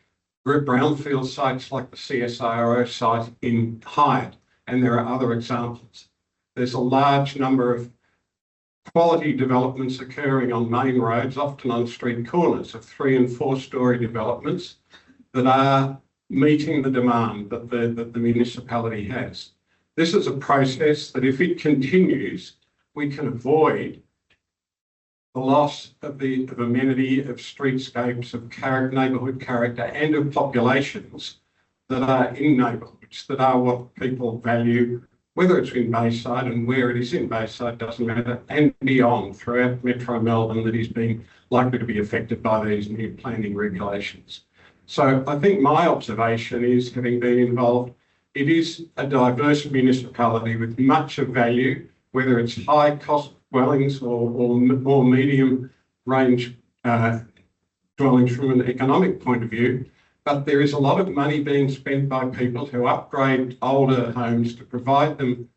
brownfield sites like the CSIRO site in Hyde, and there are other examples. There's a large number of quality developments occurring on main roads, often on street corners of 3- and 4-storey developments that are meeting the demand that the municipality has. This is a process that if it continues, we can avoid the loss of amenity, of streetscapes, of neighbourhood character and of populations that are in neighbourhoods, that are what people value, whether it's in Bayside and where it is in Bayside doesn't matter, and beyond throughout Metro Melbourne that is being likely to be affected by these new planning regulations. So I think my observation is, having been involved, it is a diverse municipality with much of value, whether it's high cost dwellings or medium range dwellings from an economic point of view. But there is a lot of money being spent by people to upgrade older homes to provide them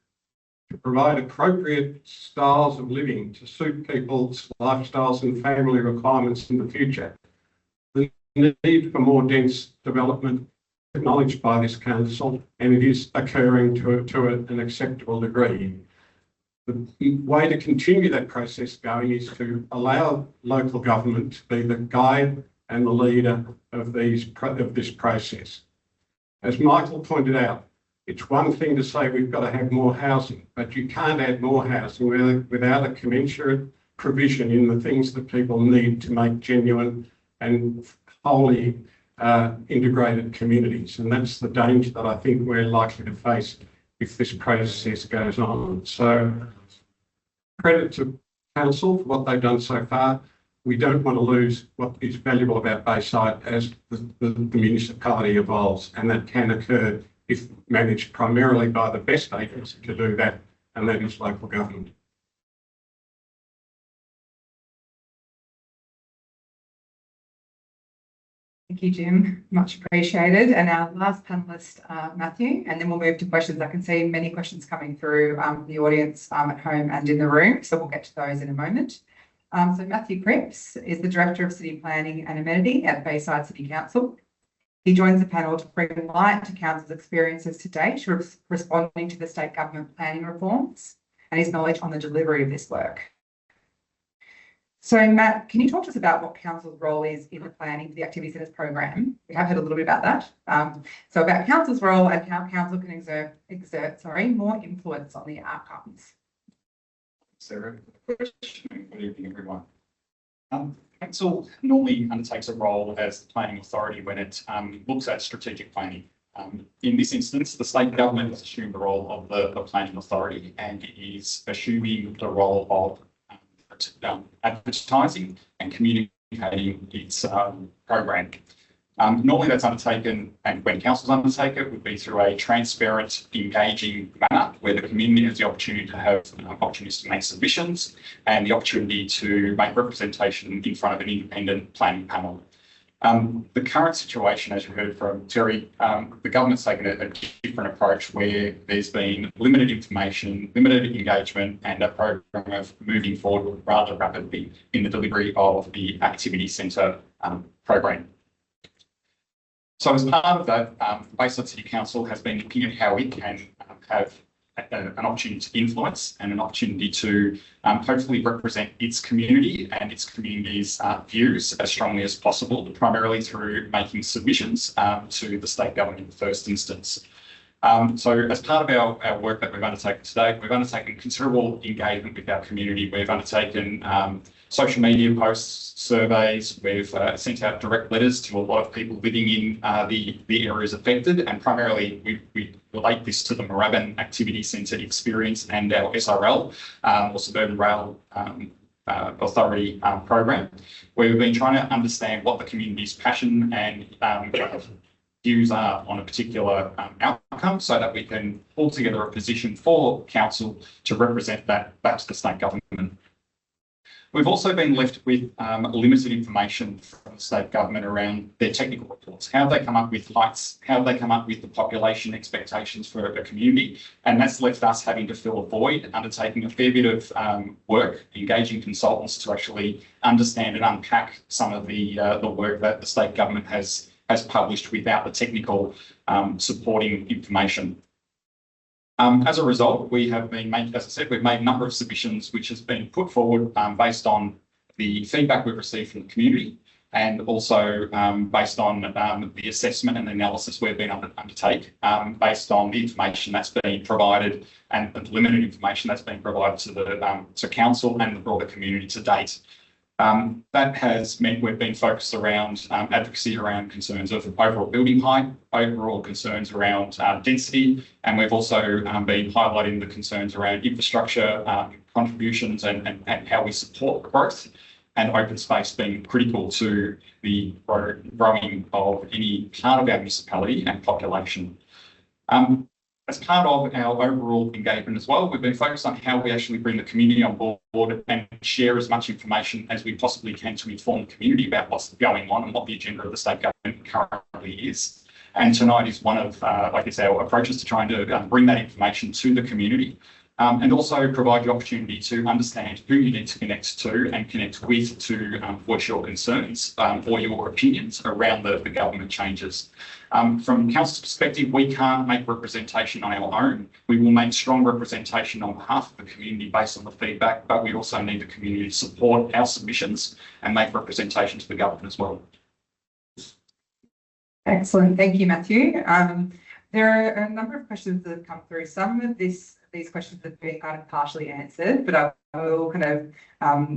to provide appropriate styles of living to suit people's lifestyles and family requirements in the future. The need for more dense development acknowledged by this council, and it is occurring to an acceptable degree. The way to continue that process going is to allow local government to be the guide and the leader of this process. As Michael pointed out, it's one thing to say we've got to have more housing, but you can't add more housing without a commensurate provision in the things that people need to make genuine and wholly integrated communities. And that's the danger that I think we're likely to face if this process goes on. So credit to council for what they've done so far. We don't want to lose what is valuable about Bayside as the municipality evolves, and that can occur if managed primarily by the best agency to do that, and that is local government. Thank you, Jim. Much appreciated. And our last panellist, Matthew, and then we'll move to questions. I can see many questions coming through the audience at home and in the room, so we'll get to those in a moment. So Matthew Cripps is the Director of City Planning and Amenity at Bayside City Council. He joins the panel to bring light to Council's experiences to date, responding to the state government planning reforms and his knowledge on the delivery of this work. So Matt, can you talk to us about what Council's role is in the planning for the Activity Centres program? We have heard a little bit about that. So about Council's role and how Council can exert more influence on the outcomes. Sarah, good evening, everyone. Council normally undertakes a role as the planning authority when it looks at strategic planning. In this instance, the state government has assumed the role of the planning authority and is assuming the role of advertising and communicating its program. Normally that's undertaken, and when councils undertake it, would be through a transparent, engaging manner where the community has the opportunity to have opportunities to make submissions and the opportunity to make representation in front of an independent planning panel. The current situation, as you heard from Terry, the government's taken a different approach where there's been limited information, limited engagement, and a program of moving forward rather rapidly in the delivery of the activity centre program. So as part of that, Bayside City Council has been looking at how it can have an opportunity to influence and an opportunity to hopefully represent its community and its community's views as strongly as possible, primarily through making submissions to the state government in the first instance. So as part of our work that we've undertaken today, we've undertaken considerable engagement with our community. We've undertaken social media posts, surveys. We've sent out direct letters to a lot of people living in the areas affected, and primarily we relate this to the Moorabbin Activity Centre experience and our SRL, or Suburban Rail Authority program, where we've been trying to understand what the community's passion and views are on a particular outcome so that we can pull together a position for council to represent that back to the state government. We've also been left with limited information from the state government around their technical reports. How have they come up with heights? How have they come up with the population expectations for a community? And that's left us having to fill a void, undertaking a fair bit of work, engaging consultants to actually understand and unpack some of the work that the state government has published without the technical supporting information. As a result, we have been making, as I said, we've made a number of submissions which has been put forward based on the feedback we've received from the community and also based on the assessment and analysis we've been able to undertake based on the information that's been provided and the limited information that's been provided to council and the broader community to date. That has meant we've been focused around advocacy around concerns of overall building height, overall concerns around density, and we've also been highlighting the concerns around infrastructure contributions and how we support growth, and open space being critical to the growing of any part of our municipality and population. As part of our overall engagement as well, we've been focused on how we actually bring the community on board and share as much information as we possibly can to inform the community about what's going on and what the agenda of the state government currently is. And tonight is one of, I guess, our approaches to trying to bring that information to the community. And also provide the opportunity to understand who you need to connect to and connect with to voice your concerns or your opinions around the government changes. From council's perspective, we can't make representation on our own. We will make strong representation on behalf of the community based on the feedback, but we also need the community to support our submissions and make representation to the government as well. Excellent. Thank you, Matthew. There are a number of questions that have come through. Some of these questions have been kind of partially answered, but I will kind of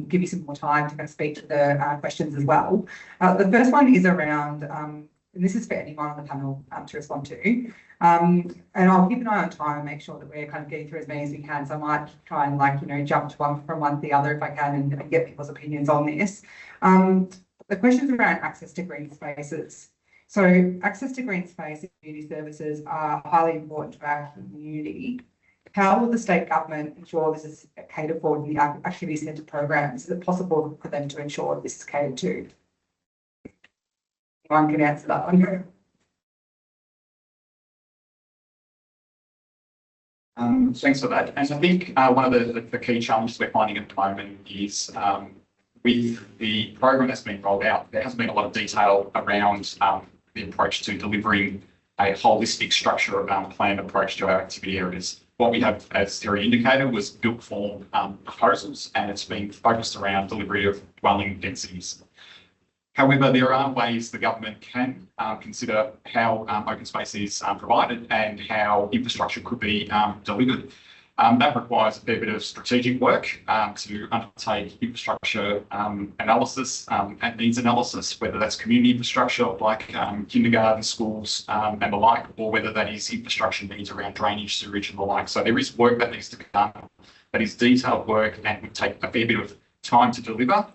give you some more time to kind of speak to the questions as well. The first one is around, and this is for anyone on the panel to respond to, and I'll keep an eye on time and make sure that we're kind of getting through as many as we can. So I might try and jump to from one to the other if I can and get people's opinions on this. The questions around access to green spaces. So access to green space and community services are highly important to our community. How will the state government ensure this is catered for in the activity centre programs? Is it possible for them to ensure this is catered to? Anyone can answer that one. Thanks for that. And I think one of the key challenges we're finding at the moment is with the program that's been rolled out, there hasn't been a lot of detail around the approach to delivering a holistic structure of planned approach to our activity areas. What we have, as Terry indicated, was built form proposals, and it's been focused around delivery of dwelling densities. However, there are ways the government can consider how open space is provided and how infrastructure could be delivered. That requires a fair bit of strategic work to undertake infrastructure analysis and needs analysis, whether that's community infrastructure like kindergarten, schools and the like, or whether that is infrastructure needs around drainage, sewage and the like. So there is work that needs to be done, that is detailed work and would take a fair bit of time to deliver.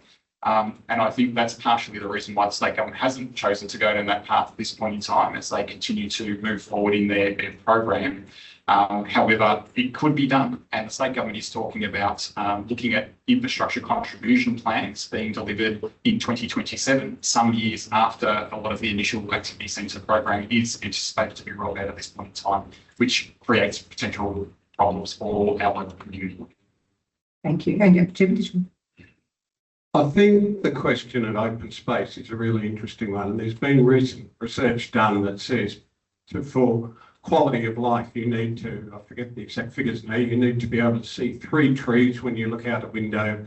And I think that's partially the reason why the state government hasn't chosen to go down that path at this point in time as they continue to move forward in their program. However, it could be done, and the state government is talking about looking at infrastructure contribution plans being delivered in 2027, some years after a lot of the initial activity centre program is anticipated to be rolled out at this point in time, which creates potential problems for our local community. Thank you. And Jim, I think the question of open space is a really interesting one, and there's been recent research done that says for quality of life, you need to, I forget the exact figures now, you need to be able to see 3 trees when you look out a window.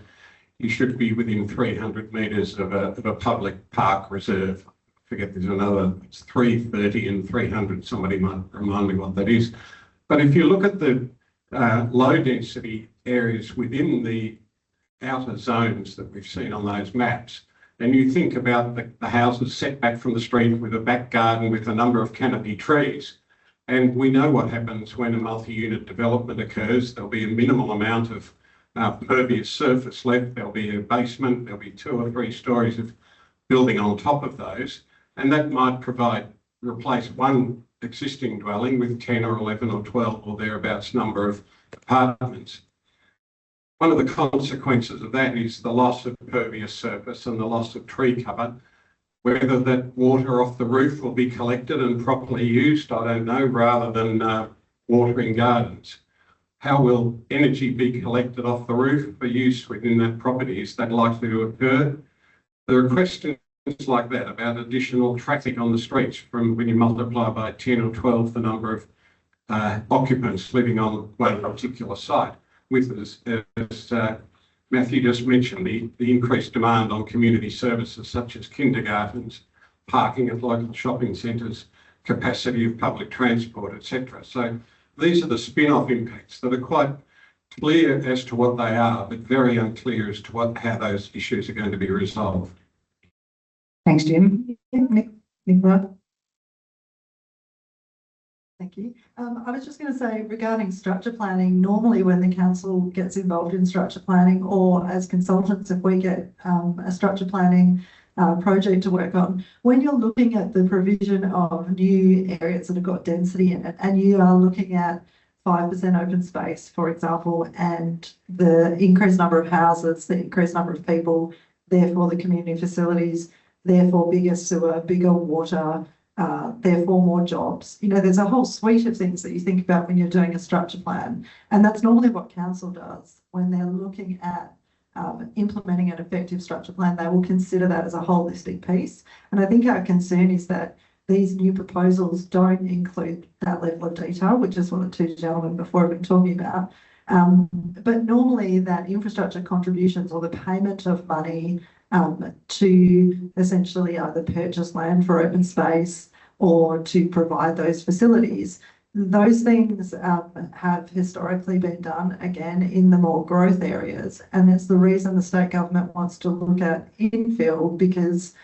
You should be within 300 metres of a public park reserve. I forget there's another, it's 330 and 300, somebody might remind me what that is. But if you look at the low density areas within the outer zones that we've seen on those maps, and you think about the houses set back from the street with a back garden with a number of canopy trees, and we know what happens when a multi-unit development occurs. There'll be a minimal amount of pervious surface left. There'll be a basement. There'll be 2 or 3 stories of building on top of those. And that might replace one existing dwelling with 10 or 11 or 12 or thereabouts number of apartments. One of the consequences of that is the loss of pervious surface and the loss of tree cover. Whether that water off the roof will be collected and properly used, I don't know, rather than watering gardens. How will energy be collected off the roof for use within that property? Is that likely to occur? There are questions like that about additional traffic on the streets from when you multiply by 10 or 12 the number of occupants living on one particular site. With, as Matthew just mentioned, the increased demand on community services such as kindergartens, parking at local shopping centres, capacity of public transport, etc. So these are the spin-off impacts that are quite clear as to what they are, but very unclear as to how those issues are going to be resolved. Thanks, Jim. Nicola. Thank you. I was just going to say regarding structure planning, normally when the council gets involved in structure planning or as consultants, if we get a structure planning project to work on, when you're looking at the provision of new areas that have got density in it and you are looking at 5% open space, for example, and the increased number of houses, the increased number of people, therefore the community facilities, therefore bigger sewer, bigger water, therefore more jobs. You know, there's a whole suite of things that you think about when you're doing a structure plan. And that's normally what council does when they're looking at implementing an effective structure plan. They will consider that as a holistic piece. And I think our concern is that these new proposals don't include that level of detail, which is what the two gentlemen before have been talking about. But normally that infrastructure contributions or the payment of money to essentially either purchase land for open space or to provide those facilities, those things have historically been done again in the more growth areas. And it's the reason the state government wants to look at infill, because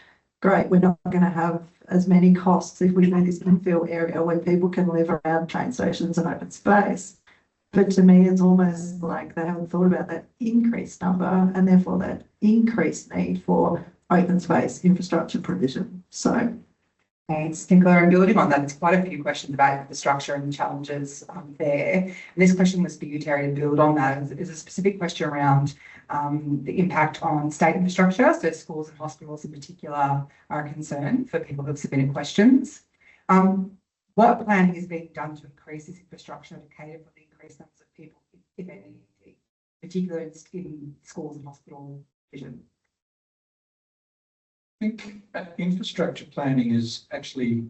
great, we're not going to have as many costs if we do this infill area where people can live around train stations and open space. But to me, it's almost like they haven't thought about that increased number and therefore that increased need for open space infrastructure provision. So, thanks, Nicola. And building on that, there's quite a few questions about the structure and the challenges there. And this question was for you, Terry, to build on that. Is a specific question around the impact on state infrastructure. So schools and hospitals in particular are a concern for people who have submitted questions. What planning is being done to increase this infrastructure to cater for the increased numbers of people, if any, particularly in schools and hospital vision? I think infrastructure planning is actually,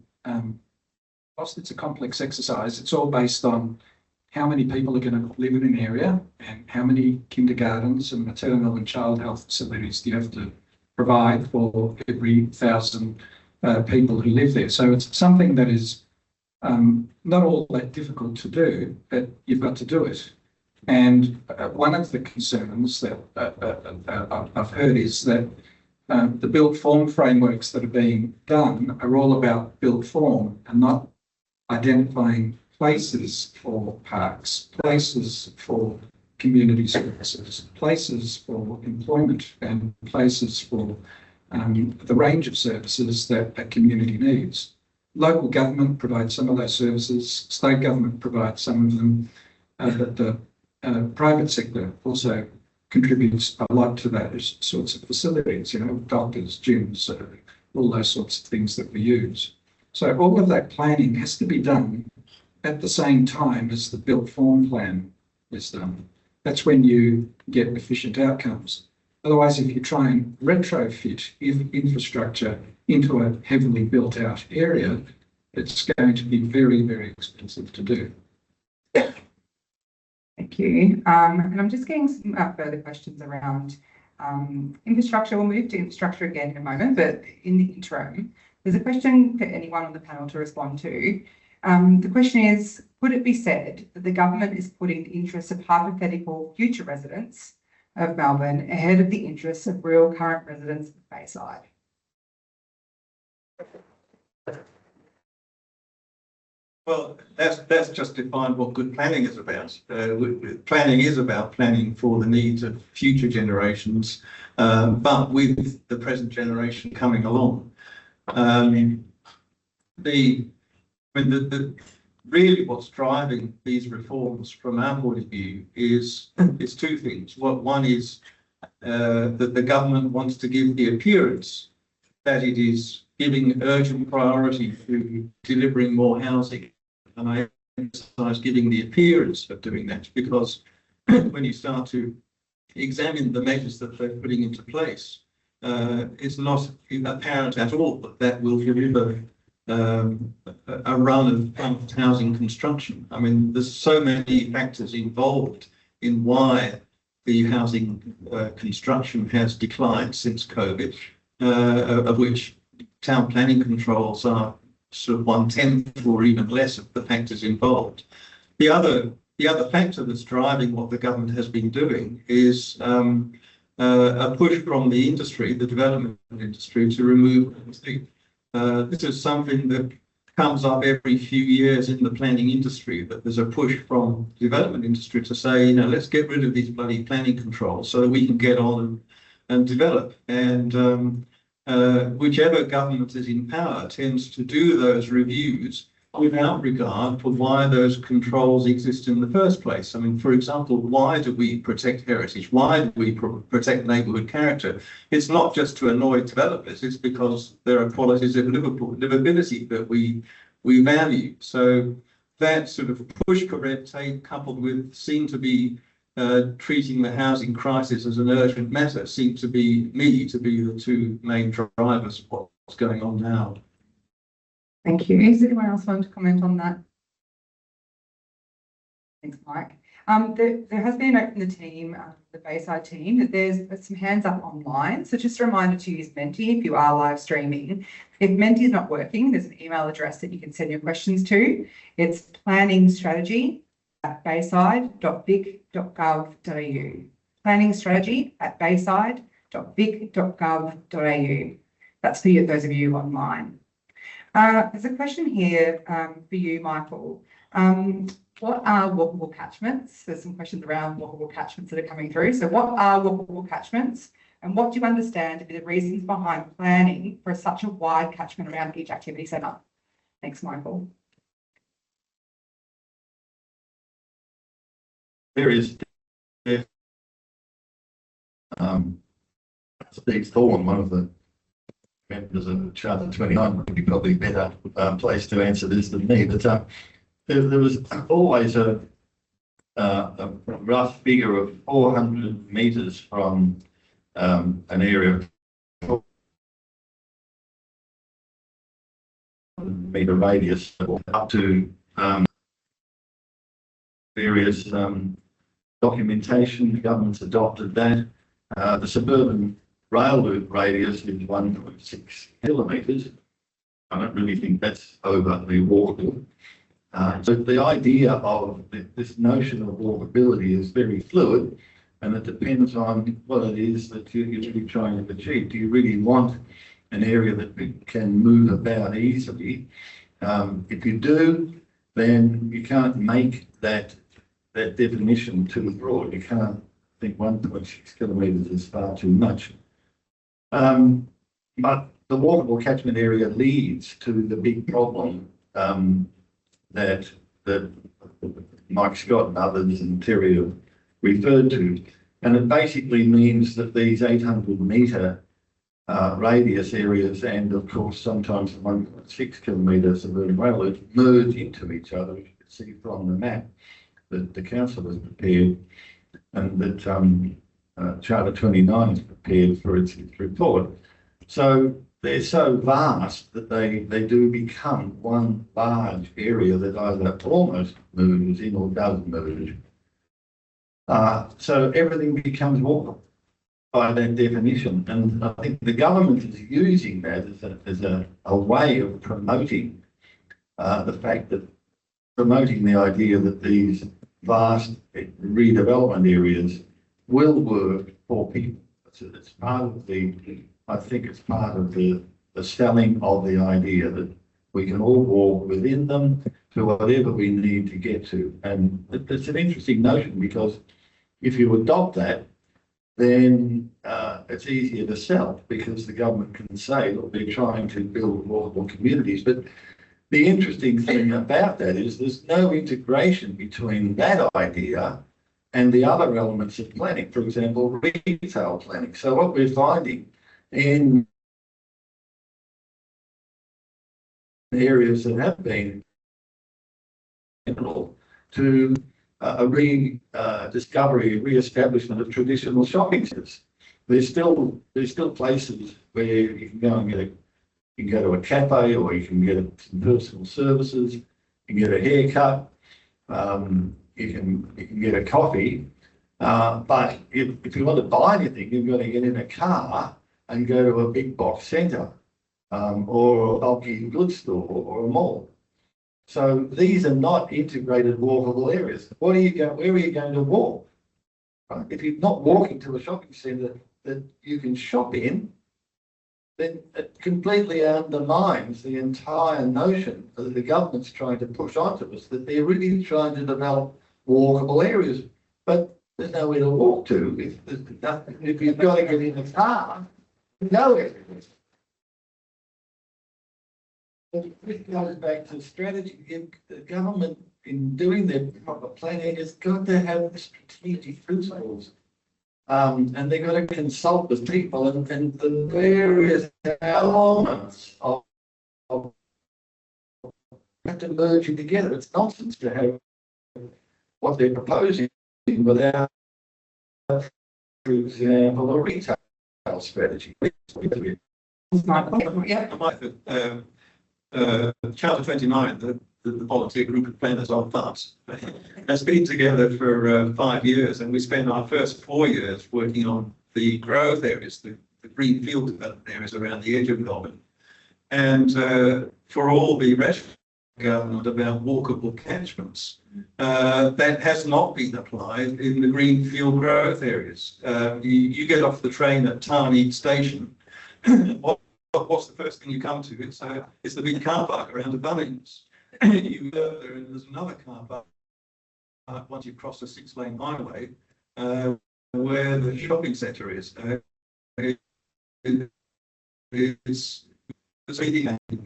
whilst it's a complex exercise, it's all based on how many people are going to live in an area and how many kindergartens and maternal and child health facilities do you have to provide for every 1,000 people who live there. So it's something that is not all that difficult to do, but you've got to do it. And one of the concerns that I've heard is that the built form frameworks that are being done are all about built form and not identifying places for parks, places for community services, places for employment and places for the range of services that a community needs. Local government provides some of those services, state government provides some of them, but the private sector also contributes a lot to those sorts of facilities, you know, doctors, gyms, all those sorts of things that we use. So all of that planning has to be done at the same time as the built form plan is done. That's when you get efficient outcomes. Otherwise, if you try and retrofit infrastructure into a heavily built out area, it's going to be very, very expensive to do. Thank you. And I'm just getting some further questions around infrastructure. We'll move to infrastructure again in a moment, but in the interim, there's a question for anyone on the panel to respond to. The question is, could it be said that the government is putting the interests of hypothetical future residents of Melbourne ahead of the interests of real current residents of Bayside? Well, that's just defined what good planning is about. Planning is about planning for the needs of future generations, but with the present generation coming along. Really what's driving these reforms from our point of view is two things. One is that the government wants to give the appearance that it is giving urgent priority to delivering more housing. And I emphasise giving the appearance of doing that, because when you start to examine the measures that they're putting into place, it's not apparent at all that that will deliver a run of housing construction. I mean, there's so many factors involved in why the housing construction has declined since COVID, of which town planning controls are sort of 1/10 or even less of the factors involved. The other factor that's driving what the government has been doing is a push from the industry, the development industry, to remove. This is something that comes up every few years in the planning industry, that there's a push from the development industry to say, you know, let's get rid of these bloody planning controls so that we can get on and develop. And whichever government is in power tends to do those reviews without regard for why those controls exist in the first place. I mean, for example, why do we protect heritage? Why do we protect neighbourhood character? It's not just to annoy developers, it's because there are qualities of livability that we value. So that sort of push for red tape coupled with seem to be treating the housing crisis as an urgent matter seem to be the two main drivers of what's going on now. Thank you. Is anyone else want to comment on that? Thanks, Mike. There has been a note from the team, the Bayside team, that there's some hands up online. So just a reminder to use Menti if you are live streaming. If Menti is not working, there's an email address that you can send your questions to. It's planningstrategy@bayside.vic.gov.au. planningstrategy@bayside.vic.gov.au. That's for you, those of you online. There's a question here for you, Michael. What are walkable catchments? There's some questions around walkable catchments that are coming through. So what are walkable catchments? And what do you understand to be the reasons behind planning for such a wide catchment around each activity centre? Thanks, Michael. There is Steve Thorne, one of the members of Charter 29, would be probably better placed to answer this than me. But there was always a rough figure of 400 metres from an area of metre radius up to various documentation. The government's adopted that. The suburban rail loop radius is 1.6 kilometres. I don't really think that's overly walkable. So the idea of this notion of walkability is very fluid, and it depends on what it is that you're really trying to achieve. Do you really want an area that can move about easily? If you do, then you can't make that definition too broad. You can't think 1.6 kilometres is far too much. But the walkable catchment area leads to the big problem that Mike Scott and others and Terry have referred to. And it basically means that these 800 metre radius areas and, of course, sometimes the 1.6 kilometre suburban rail loops merge into each other, as you can see from the map that the council has prepared and that Charter 29 is prepared for its report. So they're so vast that they do become one large area that either almost moves in or doesn't move. So everything becomes walkable by that definition. And I think the government is using that as a way of promoting the fact that promoting the idea that these vast redevelopment areas will work for people. So it's part of I think it's part of the selling of the idea that we can all walk within them to whatever we need to get to. And it's an interesting notion because if you adopt that, then it's easier to sell because the government can say, look, they're trying to build walkable communities. But the interesting thing about that is there's no integration between that idea and the other elements of planning, for example, retail planning. So what we're finding in areas that have been to a re-establishment of traditional shopping centres. There's still places where you can go and go to a cafe, or you can get some personal services, you can get a haircut, you can get a coffee. But if you want to buy anything, you've got to get in a car and go to a big box centre or a bulky goods store or a mall. So these are not integrated walkable areas. Where are you going to walk? Right? If you're not walking to a shopping centre that you can shop in, then it completely undermines the entire notion that the government's trying to push onto us, that they're really trying to develop walkable areas. But there's nowhere to walk to if you've got to get in a car and go everywhere. This goes back to strategy. If the government, in doing their proper planning, has got to have the strategic principles. And they've got to consult with people and the various elements of have to merge it together. It's nonsense to have what they're proposing without, for example, a retail strategy. Charter 29, the policy group of planners on farms, has been together for 5 years, and we spent our first 4 years working on the growth areas, the green field development areas around the edge of Melbourne, and for all the rest of the government about walkable catchments. That has not been applied in the green field growth areas. You get off the train at Tarney Station. What's the first thing you come to? It's the big car park around the Bunnings. You go there and there's another car park once you cross the 6-lane highway where the shopping centre is. It's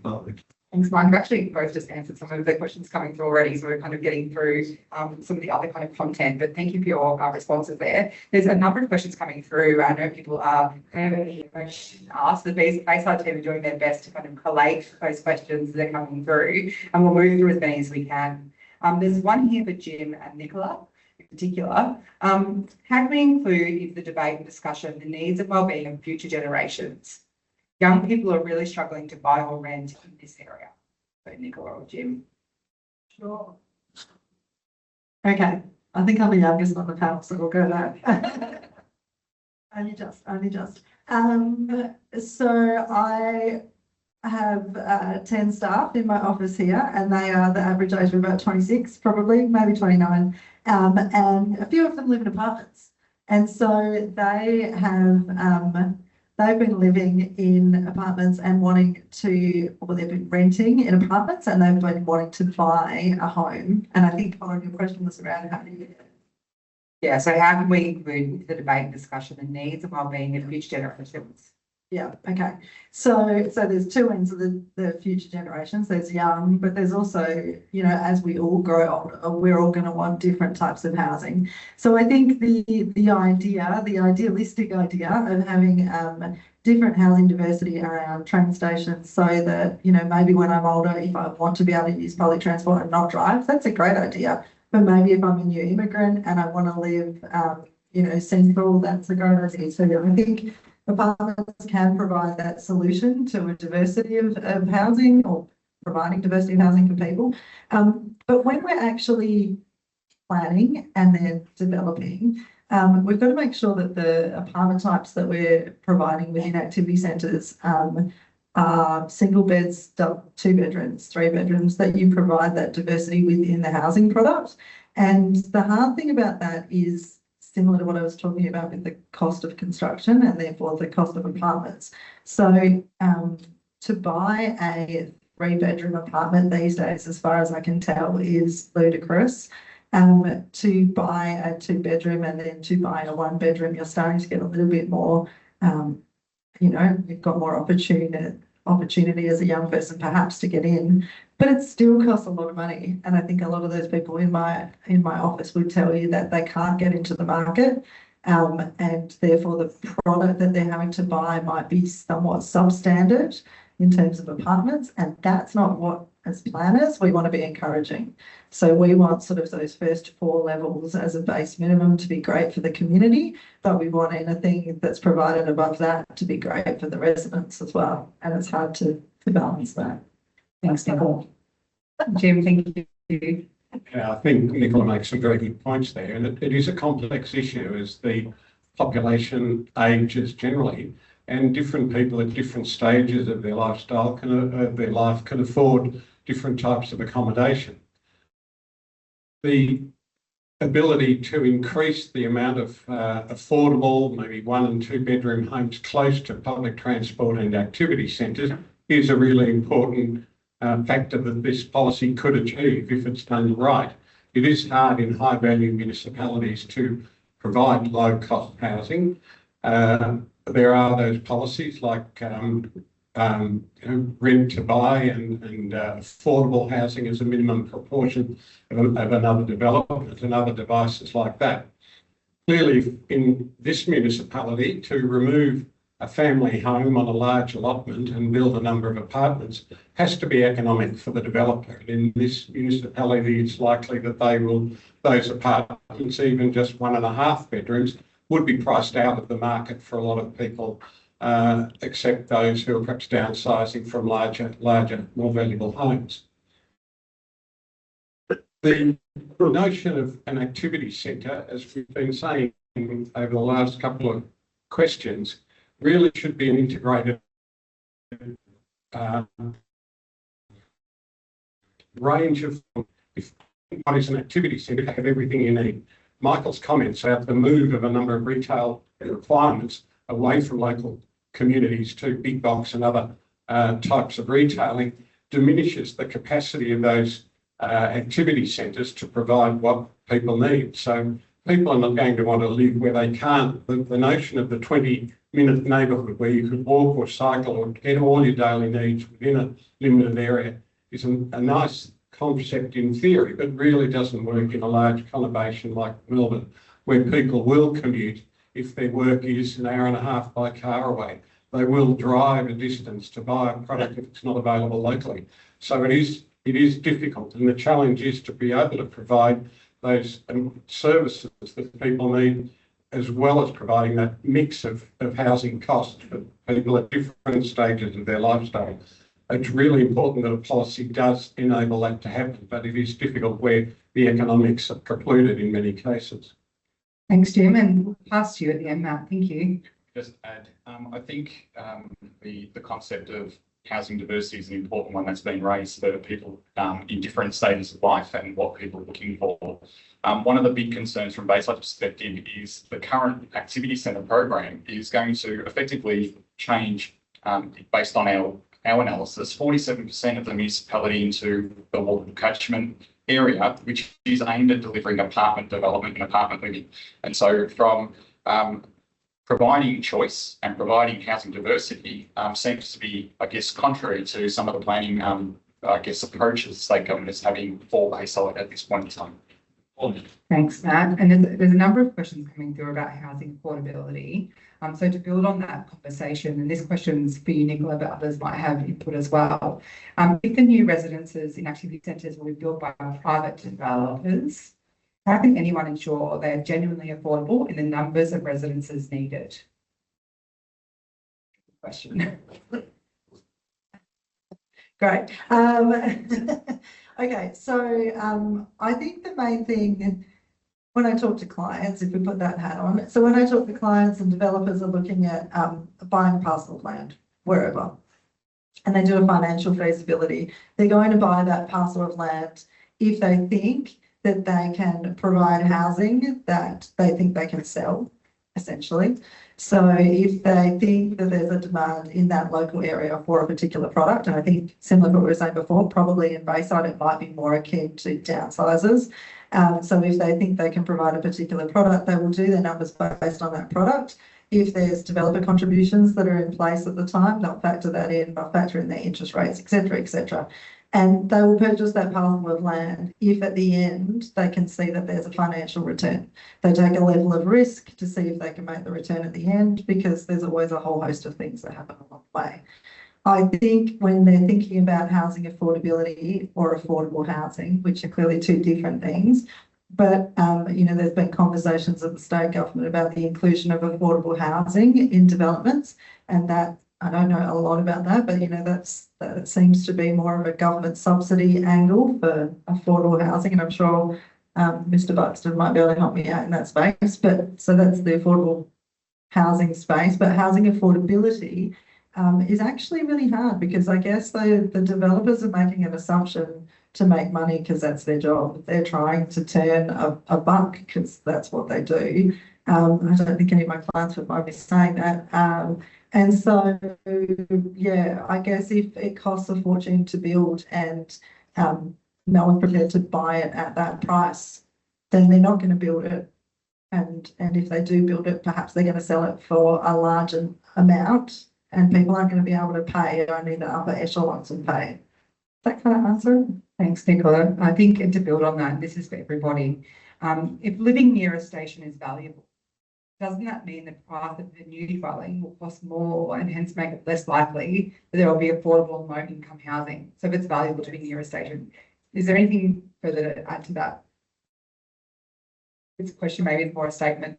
public. Thanks, Mike. I've actually both just answered some of the questions coming through already, so we're kind of getting through some of the other kind of content, but thank you for your responses there. There's a number of questions coming through. I know people are asked. The Bayside team are doing their best to kind of collate those questions that are coming through, and we'll move through as many as we can. There's one here for Jim and Nicola in particular. How can we include in the debate and discussion the needs and wellbeing of future generations? Young people are really struggling to buy or rent in this area. So Nicola or Jim. Sure. Okay, I think I'm the youngest on the panel, so we'll go there. Only just. So I have 10 staff in my office here, and they are the average age of about 26, probably, maybe 29. And a few of them live in apartments. And so they have they've been living in apartments and wanting to, or they've been renting in apartments and they've been wanting to buy a home. And I think part of your question was around how do you... Yeah, so how can we include the debate and discussion the needs and wellbeing of future generations? Yeah, okay. So there's two ends of the future generations. There's young, but there's also, you know, as we all grow older, we're all going to want different types of housing. So I think the idealistic idea of having different housing diversity around train stations so that, you know, maybe when I'm older, if I want to be able to use public transport and not drive, that's a great idea. But maybe if I'm a new immigrant and I want to live, you know, central, that's a great idea. So I think apartments can provide that solution to a diversity of housing or providing diversity of housing for people. But when we're actually planning and then developing, we've got to make sure that the apartment types that we're providing within activity centres are single beds, 2 bedrooms, 3 bedrooms, that you provide that diversity within the housing product. And the hard thing about that is similar to what I was talking about with the cost of construction and therefore the cost of apartments. So to buy a 3-bedroom apartment these days, as far as I can tell, is ludicrous. To buy a 2-bedroom and then to buy a 1-bedroom, you're starting to get a little bit more, you know, you've got more opportunity as a young person perhaps to get in, but it still costs a lot of money. And I think a lot of those people in my office would tell you that they can't get into the market, and therefore the product that they're having to buy might be somewhat substandard in terms of apartments, and that's not what, as planners, we want to be encouraging. So we want sort of those first 4 levels as a base minimum to be great for the community, but we want anything that's provided above that to be great for the residents as well. And it's hard to balance that. Thanks, Nicole. Jim, thank you. Yeah, I think Nicola makes some very good points there, and it is a complex issue as the population ages generally, and different people at different stages of their lifestyle can afford different types of accommodation. The ability to increase the amount of affordable, maybe 1 and 2 bedroom homes close to public transport and activity centres is a really important factor that this policy could achieve if it's done right. It is hard in high value municipalities to provide low cost housing. There are those policies like rent to buy and affordable housing as a minimum proportion of another development and other devices like that. Clearly, in this municipality, to remove a family home on a large allotment and build a number of apartments has to be economic for the developer. And in this municipality, it's likely that those apartments, even just 1.5 bedrooms, would be priced out of the market for a lot of people, except those who are perhaps downsizing from larger, more valuable homes. The notion of an activity centre, as we've been saying over the last couple of questions, really should be an integrated range of, if what is an activity centre, to have everything you need. Michael's comments about the move of a number of retail requirements away from local communities to big box and other types of retailing diminishes the capacity of those activity centres to provide what people need. So people are not going to want to live where they can't. The notion of the 20-minute neighbourhood where you could walk or cycle or get all your daily needs within a limited area is a nice concept in theory, but really doesn't work in a large conurbation like Melbourne, where people will commute if their work is an hour and a half by car away. They will drive a distance to buy a product if it's not available locally. So it is difficult, and the challenge is to be able to provide those services that people need, as well as providing that mix of housing costs for people at different stages of their lifestyle. It's really important that a policy does enable that to happen, but it is difficult where the economics are precluded in many cases. Thanks, Jim, and we'll pass to you at the end, Matt. Thank you. Just add, I think the concept of housing diversity is an important one that's been raised for people in different stages of life and what people are looking for. One of the big concerns from Bayside's perspective is the current activity centre program is going to effectively change based on our analysis, 47% of the municipality into the Waterloo catchment area, which is aimed at delivering apartment development and apartment living. And so from providing choice and providing housing diversity seems to be, I guess, contrary to some of the planning, approaches state government is having for Bayside at this point in time. Thanks, Matt. And there's a number of questions coming through about housing affordability. So to build on that conversation, and this question's for you, Nicola, but others might have input as well. If the new residences in activity centres will be built by private developers, how can anyone ensure they're genuinely affordable in the numbers of residences needed? Good question. Great. Okay, so I think the main thing when I talk to clients, if we put that hat on, so when I talk to clients and developers are looking at buying a parcel of land wherever, and they do a financial feasibility, they're going to buy that parcel of land if they think that they can provide housing that they think they can sell, essentially. So if they think that there's a demand in that local area for a particular product, and I think similar to what we were saying before, probably in Bayside it might be more akin to downsizers. So if they think they can provide a particular product, they will do their numbers based on that product. If there's developer contributions that are in place at the time, they'll factor that in, they'll factor in their interest rates, etc., etc. And they will purchase that parcel of land if at the end they can see that there's a financial return. They take a level of risk to see if they can make the return at the end, because there's always a whole host of things that happen along the way. I think when they're thinking about housing affordability or affordable housing, which are clearly two different things, but there's been conversations at the state government about the inclusion of affordable housing in developments, and that I don't know a lot about that, but that seems to be more of a government subsidy angle for affordable housing, and I'm sure Mr. Buxton might be able to help me out in that space. But so that's the affordable housing space, but housing affordability is actually really hard, because I guess the developers are making an assumption to make money because that's their job. They're trying to turn a buck because that's what they do. I don't think any of my clients would mind me saying that. And so, yeah, I guess if it costs a fortune to build and no one's prepared to buy it at that price, then they're not going to build it. And if they do build it, perhaps they're going to sell it for a larger amount and people aren't going to be able to pay only the upper echelons of pay. That kind of answer. Thanks, Nicola. I think to build on that, this is for everybody. If living near a station is valuable, doesn't that mean the price of the new dwelling will cost more and hence make it less likely that there will be affordable and low income housing? So if it's valuable to be near a station, is there anything further to add to that? It's a question, maybe it's more a statement.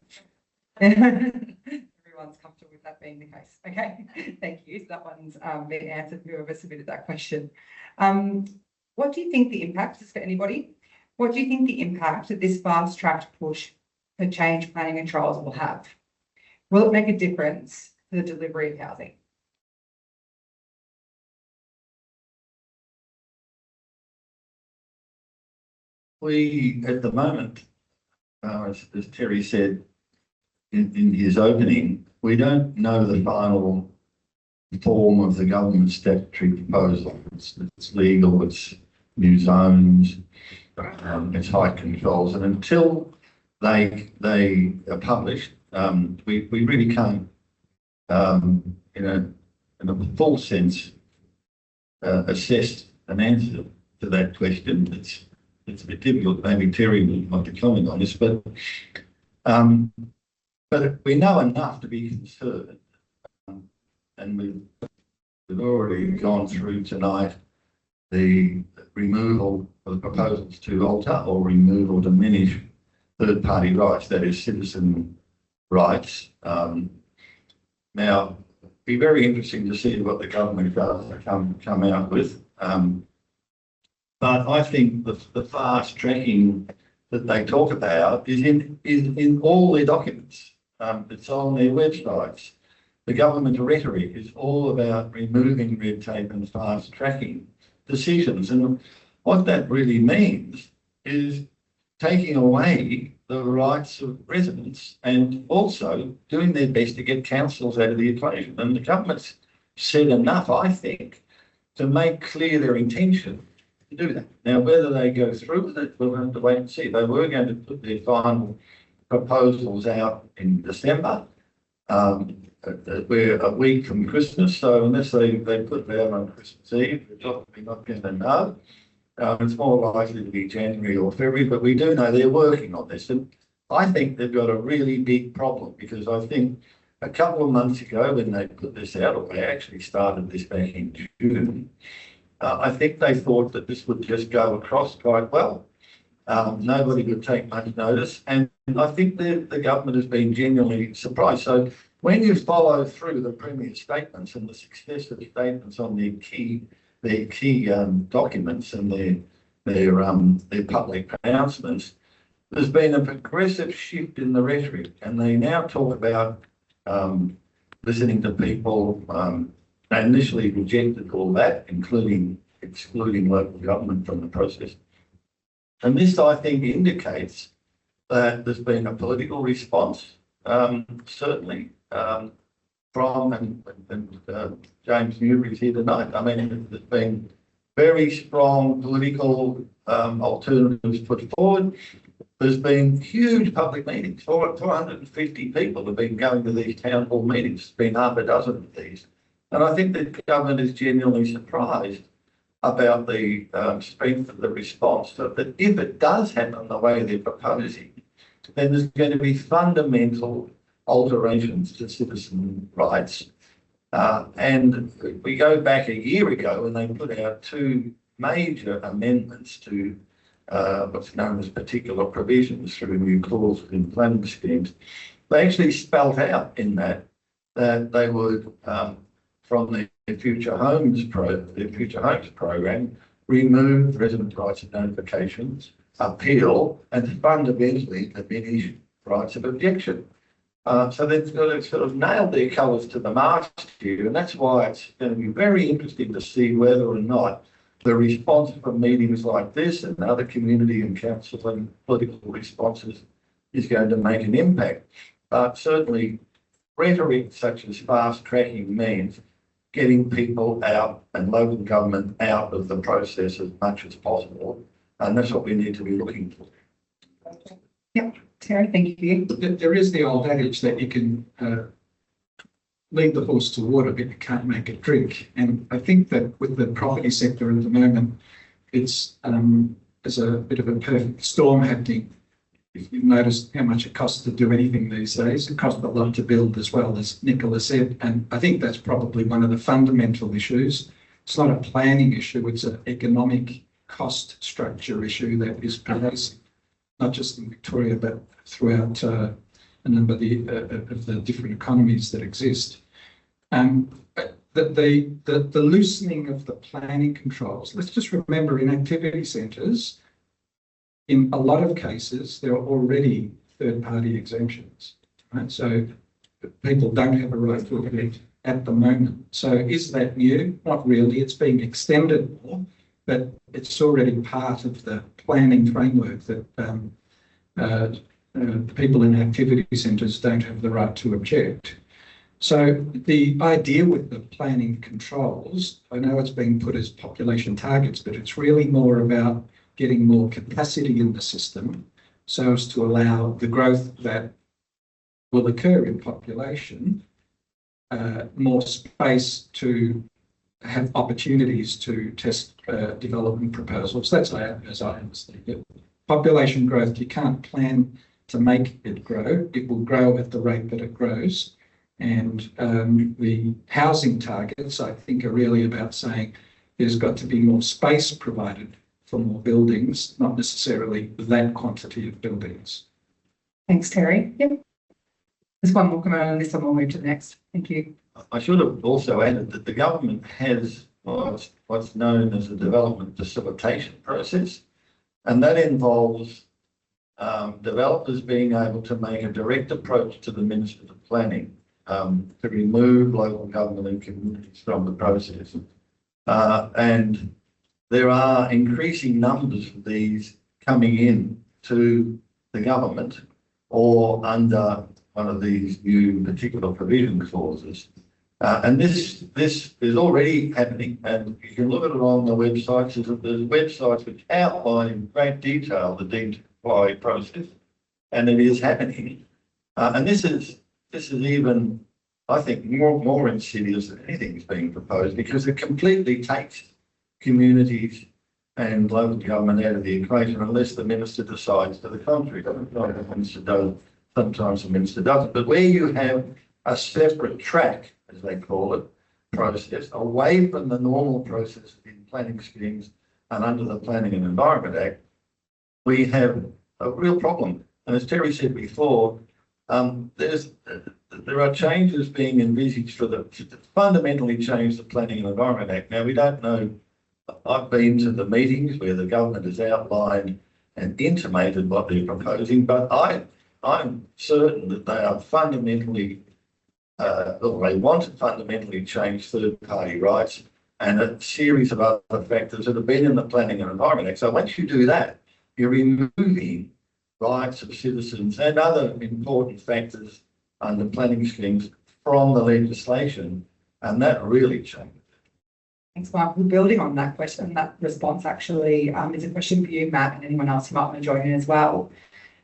Everyone's comfortable with that being the case. Okay, thank you. So that one's been answered, whoever submitted that question. What do you think the impact is for anybody? What do you think the impact that this fast-tracked push for change planning controls will have? Will it make a difference to the delivery of housing? We, at the moment, as Terry said in his opening, we don't know the final form of the government statutory proposal. It's legal, it's new zones, it's height controls, and until they are published, we really can't, in a full sense, assess an answer to that question. It's a bit difficult. Maybe Terry would like to comment on this, but we know enough to be concerned, and we've already gone through tonight the removal of the proposals to alter or remove or diminish third-party rights, that is, citizen rights. Now, it'd be very interesting to see what the government does come out with. But I think the fast tracking that they talk about is in all their documents. It's on their websites. The government rhetoric is all about removing red tape and fast tracking decisions. And what that really means is taking away the rights of residents and also doing their best to get councils out of the equation. And the government's said enough, I think, to make clear their intention to do that. Now, whether they go through with it, we'll have to wait and see. They were going to put their final proposals out in December. We're a week from Christmas, so unless they put it out on Christmas Eve, we're probably not going to know. It's more likely to be January or February, but we do know they're working on this. And I think they've got a really big problem, because I think a couple of months ago when they put this out, or they actually started this back in June, I think they thought that this would just go across quite well. Nobody would take much notice. And I think the government has been genuinely surprised. So when you follow through the Premier's statements and the successive statements on their key documents and their public announcements, there's been a progressive shift in the rhetoric, and they now talk about listening to people. They initially rejected all that, including excluding local government from the process. And this, I think, indicates that there's been a political response, certainly, from, and James Newbury's here tonight. I mean, there's been very strong political alternatives put forward. There's been huge public meetings. 450 people have been going to these town hall meetings. It's been half a dozen of these. And I think the government is genuinely surprised about the strength of the response. So that if it does happen the way they're proposing, then there's going to be fundamental alterations to citizen rights. And we go back a year ago when they put out two major amendments to what's known as particular provisions through new clauses in planning schemes. They actually spelt out in that they would, from the Future Homes program, remove resident rights and notifications, appeal, and fundamentally diminish rights of objection. So they've sort of nailed their colours to the mast here, and that's why it's going to be very interesting to see whether or not the response from meetings like this and other community and council and political responses is going to make an impact. But certainly rhetoric such as fast tracking means getting people out and local government out of the process as much as possible. And that's what we need to be looking for. Yep, Terry, thank you. There is the old adage that you can lead the horse to water, but you can't make it drink. And I think that with the property sector at the moment, it's there's a bit of a perfect storm happening. If you've noticed how much it costs to do anything these days, it costs a lot to build as well, as Nicola said. And I think that's probably one of the fundamental issues. It's not a planning issue, it's an economic cost structure issue that is pervasive, not just in Victoria, but throughout a number of the different economies that exist. The loosening of the planning controls, let's just remember in activity centres, in a lot of cases, there are already third-party exemptions, right? So people don't have a right to object at the moment. So is that new? Not really. It's being extended more, but it's already part of the planning framework that people in activity centres don't have the right to object. So the idea with the planning controls, I know it's being put as population targets, but it's really more about getting more capacity in the system so as to allow the growth that will occur in population, more space to have opportunities to test development proposals. That's as I understand it. Population growth, you can't plan to make it grow. It will grow at the rate that it grows. And the housing targets, I think, are really about saying there's got to be more space provided for more buildings, not necessarily that quantity of buildings. Thanks, Terry. Yep. There's one more comment on this and we'll move to the next. Thank you. I should have also added that the government has what's known as a development facilitation process, and that involves developers being able to make a direct approach to the Minister of Planning to remove local government and communities from the process. And there are increasing numbers of these coming in to the government or under one of these new particular provision clauses. And this is already happening, and you can look at it on the websites. There's websites which outline in great detail the deemed comply process, and it is happening. And this is even, I think, more insidious than anything that's being proposed, because it completely takes communities and local government out of the equation unless the minister decides to the contrary. Not the minister does, sometimes the minister doesn't. But where you have a separate track, as they call it, process, away from the normal process in planning schemes and under the Planning and Environment Act, we have a real problem. And as Terry said before, there are changes being envisaged to fundamentally change the Planning and Environment Act. Now, we don't know. I've been to the meetings where the government has outlined and intimated what they're proposing, but I'm certain that they are fundamentally, or they want to fundamentally change third-party rights and a series of other factors that have been in the Planning and Environment Act. So once you do that, you're removing rights of citizens and other important factors under planning schemes from the legislation, and that really changes. Thanks, Michael. Building on that question, that response actually is a question for you, Matt, and anyone else who might want to join in as well.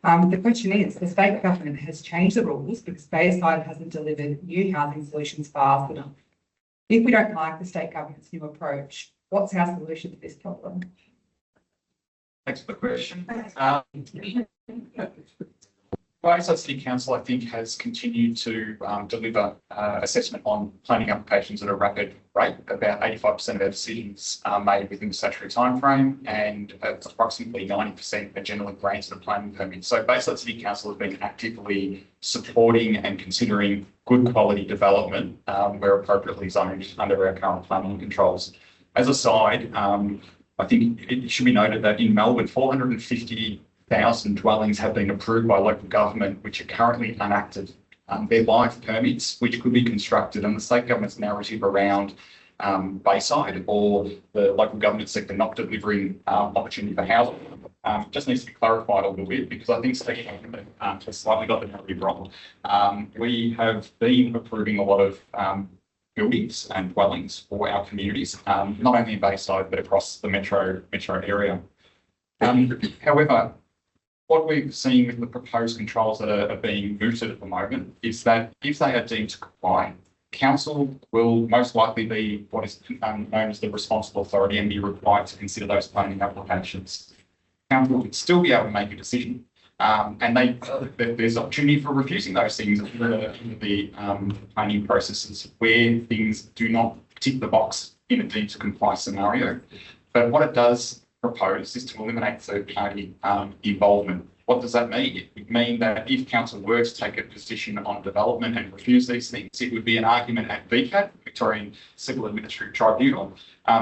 The question is, the state government has changed the rules because Bayside hasn't delivered new housing solutions fast enough. If we don't like the state government's new approach, what's our solution to this problem? Thanks for the question. Bayside City Council, I think, has continued to deliver assessment on planning applications at a rapid rate. About 85% of our decisions are made within the statutory timeframe, and approximately 90% are generally granted a planning permit. So Bayside City Council has been actively supporting and considering good quality development where appropriately zoned under our current planning controls. As a side, I think it should be noted that in Melbourne, 450,000 dwellings have been approved by local government, which are currently unactive. They're live permits, which could be constructed, and the state government's narrative around Bayside or the local government sector not delivering opportunity for housing just needs to be clarified a little bit, because I think state government has slightly got the narrative wrong. We have been approving a lot of buildings and dwellings for our communities, not only in Bayside, but across the metro area. However, what we're seeing with the proposed controls that are being mooted at the moment is that if they are deemed to comply, Council will most likely be what is known as the responsible authority and be required to consider those planning applications. Council would still be able to make a decision, and there's opportunity for refusing those things in the planning processes where things do not tick the box in a deemed to comply scenario. But what it does propose is to eliminate third-party involvement. What does that mean? It would mean that if council were to take a position on development and refuse these things, it would be an argument at VCAT, Victorian Civil Administrative Tribunal,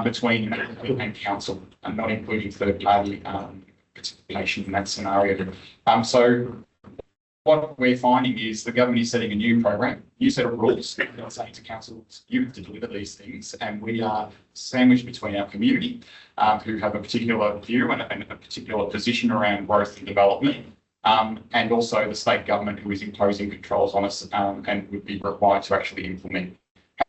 between and council, and not including third-party participation in that scenario. So what we're finding is the government is setting a new program, new set of rules, saying to council, you have to deliver these things, and we are sandwiched between our community, who have a particular view and a particular position around growth and development, and also the state government, who is imposing controls on us and would be required to actually implement.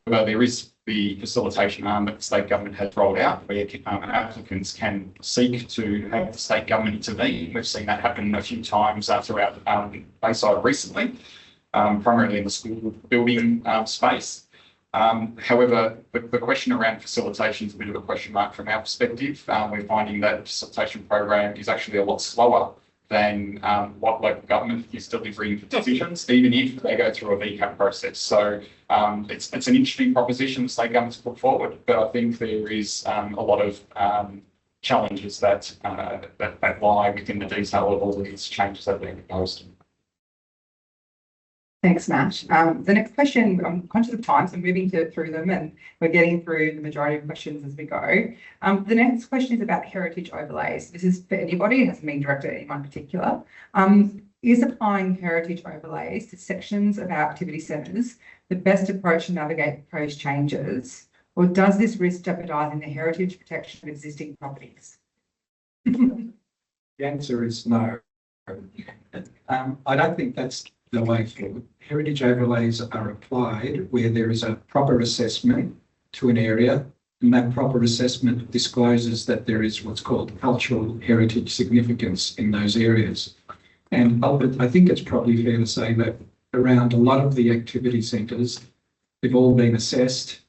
However, there is the facilitation arm that the state government has rolled out, where applicants can seek to have the state government intervene. We've seen that happen a few times throughout Bayside recently, primarily in the school building space. However, the question around facilitation is a bit of a question mark from our perspective. We're finding that the facilitation program is actually a lot slower than what local government is delivering for decisions, even if they go through a VCAT process. So it's an interesting proposition the state government's put forward, but I think there is a lot of challenges that lie within the detail of all these changes that are being proposed. Thanks, Matt. The next question, I'm conscious of time, so I'm moving through them, and we're getting through the majority of questions as we go. The next question is about heritage overlays. This is for anybody, it hasn't been directed at anyone in particular. Is applying heritage overlays to sections of our activity centres the best approach to navigate proposed changes, or does this risk jeopardising the heritage protection of existing properties? The answer is no. I don't think that's the way forward. Heritage overlays are applied where there is a proper assessment to an area, and that proper assessment discloses that there is what's called cultural heritage significance in those areas. And I think it's probably fair to say that around a lot of the activity centres, they've all been assessed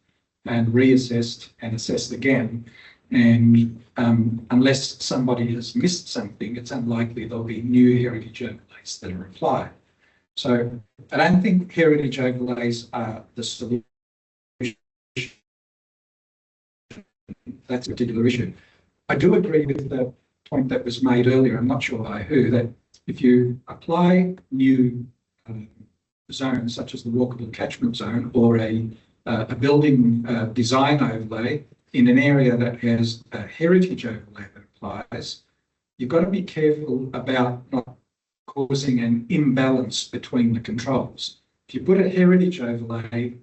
and reassessed and assessed again. And unless somebody has missed something, it's unlikely there'll be new heritage overlays that are applied. So I don't think heritage overlays are the solution. That's a particular issue. I do agree with the point that was made earlier, I'm not sure by who, that if you apply new zones such as the walkable catchment zone or a building design overlay in an area that has a heritage overlay that applies, you've got to be careful about not causing an imbalance between the controls. If you put a heritage overlay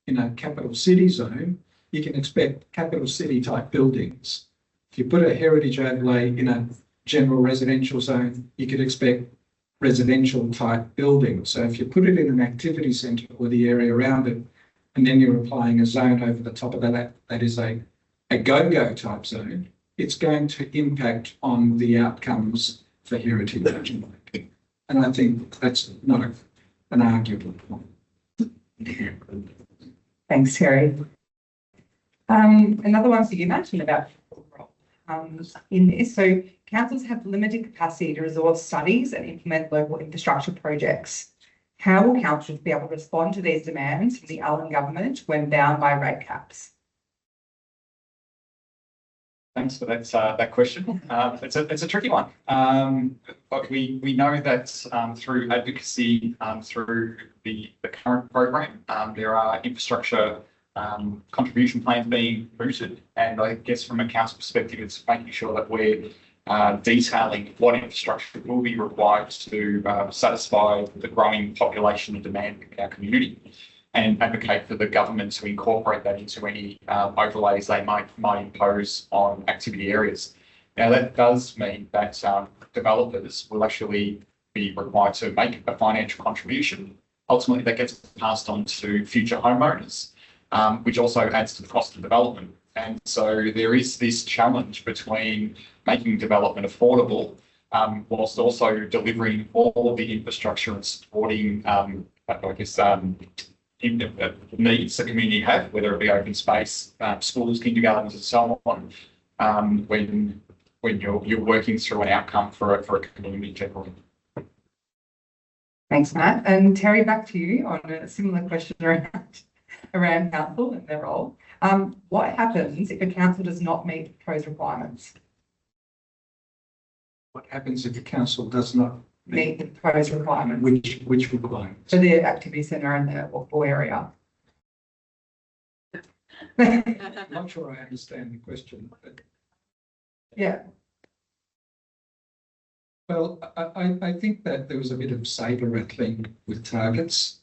in a capital city zone, you can expect capital city type buildings. If you put a heritage overlay in a general residential zone, you could expect residential type buildings. So if you put it in an activity centre or the area around it, and then you're applying a zone over the top of that is a go-go type zone, it's going to impact on the outcomes for heritage. And I think that's not an arguable point. Thanks, Terry. Another one for you, mentioned about in this. So councils have limited capacity to resource studies and implement local infrastructure projects. How will councils be able to respond to these demands from the Allen government when bound by rate caps? Thanks for that question. It's a tricky one. But we know that through advocacy, through the current program, there are infrastructure contribution plans being mooted, and I guess from a council perspective, it's making sure that we're detailing what infrastructure will be required to satisfy the growing population and demand in our community, and advocate for the government to incorporate that into any overlays they might impose on activity areas. Now, that does mean that developers will actually be required to make a financial contribution. Ultimately, that gets passed on to future homeowners, which also adds to the cost of development. And so there is this challenge between making development affordable whilst also delivering all of the infrastructure and supporting, needs the community have, whether it be open space, schools, kindergartens, and so on, when you're working through an outcome for a community generally. Thanks, Matt. And Terry, back to you on a similar question around council and their role. What happens if a council does not meet the proposed requirements? What happens if the council does not Meet the proposed requirements which requirements? for the activity centre and the or area? I'm not sure I understand the question, but Yeah. well, I think that there was a bit of sabre rattling with targets.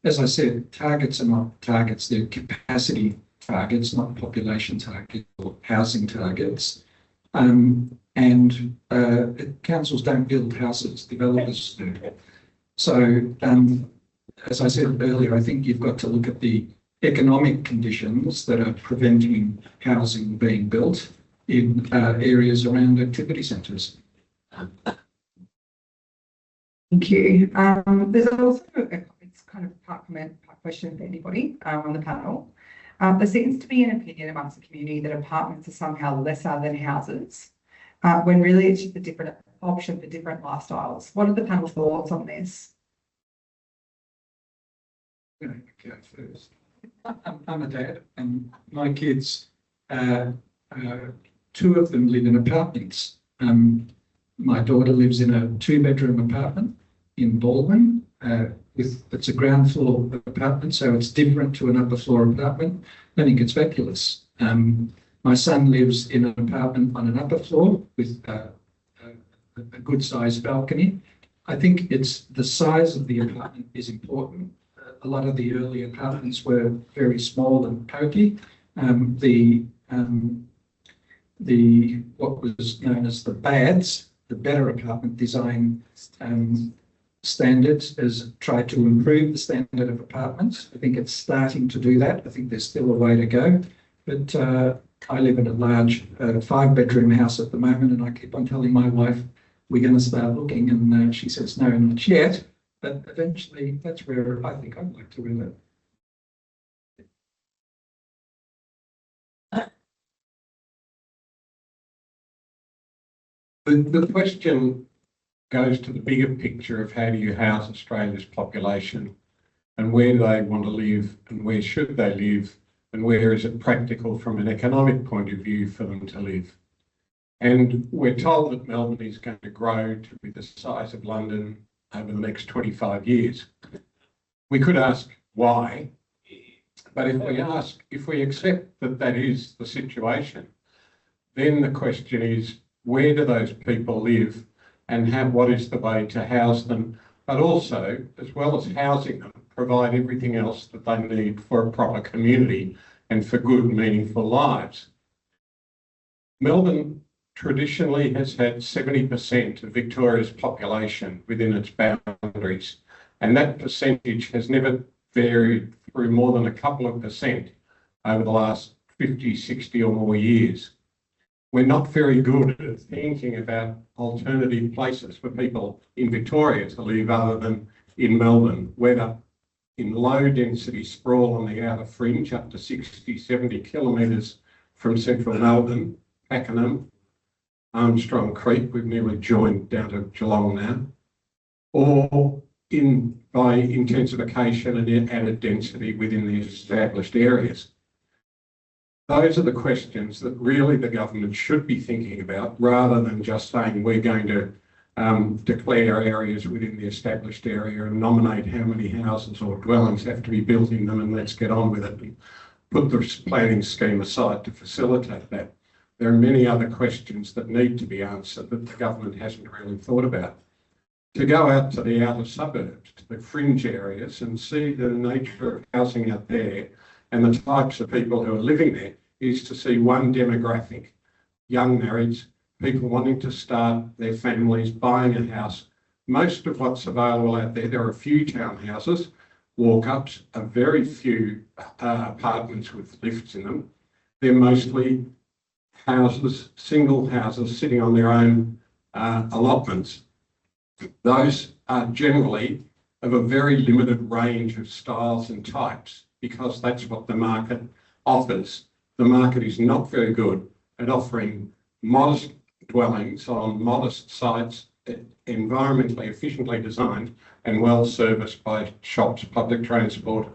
As I said, targets are not targets, they're capacity targets, not population targets or housing targets. Councils don't build houses, developers do. So, as I said earlier, I think you've got to look at the economic conditions that are preventing housing being built in areas around activity centres. Thank you. There's also it's kind of part comment, part question for anybody on the panel. There seems to be an opinion amongst the community that apartments are somehow lesser than houses, when really it's just a different option for different lifestyles. What are the panel's thoughts on this? Go first. I'm a dad, and my kids, two of them live in apartments. My daughter lives in a 2-bedroom apartment in Baldwin. It's a ground floor apartment, so it's different to an upper floor apartment. I think it's fabulous. My son lives in an apartment on an upper floor with a good sized balcony. I think it's the size of the apartment is important. A lot of the early apartments were very small and pokey. What was known as the BADs, the Better Apartment Design Standards, has tried to improve the standard of apartments. I think it's starting to do that. I think there's still a way to go. But I live in a large 5-bedroom house at the moment, and I keep on telling my wife we're going to start looking, and she says no, not yet. But eventually, that's where I think I'd like to live. The question goes to the bigger picture of how do you house Australia's population, and where do they want to live, and where should they live, and where is it practical from an economic point of view for them to live. And we're told that Melbourne is going to grow to be the size of London over the next 25 years. We could ask why, but if we accept that that is the situation, then the question is, where do those people live, and what is the way to house them, but also, as well as housing them, provide everything else that they need for a proper community and for good, meaningful lives. Melbourne traditionally has had 70% of Victoria's population within its boundaries, and that percentage has never varied through more than a couple of percent over the last 50, 60 or more years. We're not very good at thinking about alternative places for people in Victoria to live other than in Melbourne, whether in low density sprawl on the outer fringe up to 60, 70 kilometres from central Melbourne, Pakenham, Armstrong Creek, we've nearly joined down to Geelong now, or by intensification and added density within the established areas. Those are the questions that really the government should be thinking about, rather than just saying we're going to declare areas within the established area and nominate how many houses or dwellings have to be built in them, and let's get on with it and put the planning scheme aside to facilitate that. There are many other questions that need to be answered that the government hasn't really thought about. To go out to the outer suburbs, to the fringe areas, and see the nature of housing out there and the types of people who are living there, is to see one demographic: young marrieds, people wanting to start their families, buying a house. Most of what's available out there, there are a few townhouses, walk-ups, a very few apartments with lifts in them. They're mostly houses, single houses sitting on their own allotments. Those are generally of a very limited range of styles and types, because that's what the market offers. The market is not very good at offering modest dwellings on modest sites, environmentally efficiently designed and well serviced by shops, public transport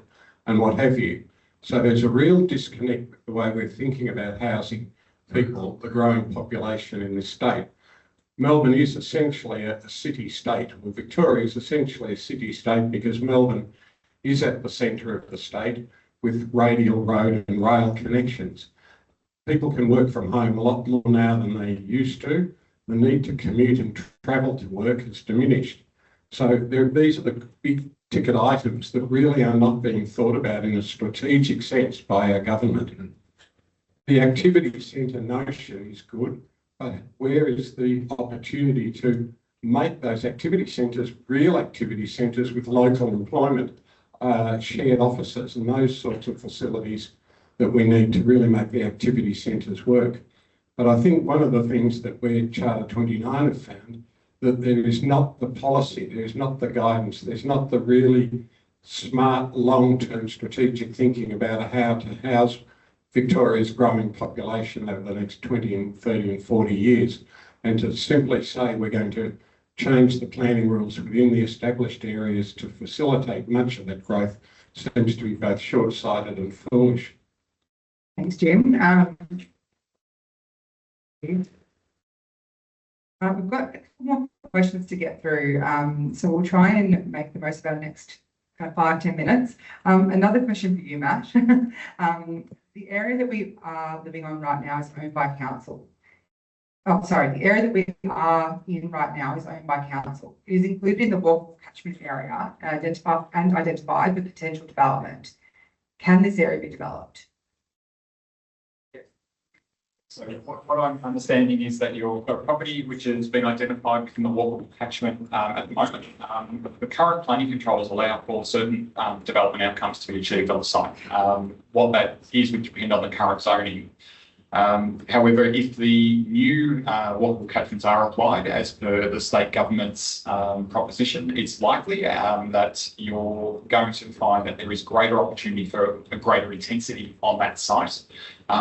and what have you. So there's a real disconnect with the way we're thinking about housing people, the growing population in this state. Melbourne is essentially a city state, or Victoria is essentially a city state, because Melbourne is at the centre of the state with radial road and rail connections. People can work from home a lot more now than they used to. The need to commute and travel to work has diminished. So these are the big ticket items that really are not being thought about in a strategic sense by our government. The activity centre notion is good, but where is the opportunity to make those activity centres real activity centres with local employment, shared offices and those sorts of facilities that we need to really make the activity centres work. But I think one of the things that we at Charter 29 have found, that there is not the policy, there is not the guidance, there's not the really smart long-term strategic thinking about how to house Victoria's growing population over the next 20 and 30 and 40 years. And to simply say we're going to change the planning rules within the established areas to facilitate much of that growth seems to be both short-sighted and foolish. Thanks, Jim. We've got a couple more questions to get through, so we'll try and make the most of our next 5-10 minutes. Another question for you, Matt. The area that we are living on right now is owned by council. Oh, sorry, the area that we are in right now is owned by council. It is included in the walkable catchment area and identified for potential development. Can this area be developed? So what I'm understanding is that you've got a property which has been identified within the walkable catchment at the moment. The current planning controls allow for certain development outcomes to be achieved on the site. What that is would depend on the current zoning. However, if the new walkable catchments are applied as per the state government's proposition, it's likely that you're going to find that there is greater opportunity for a greater intensity on that site.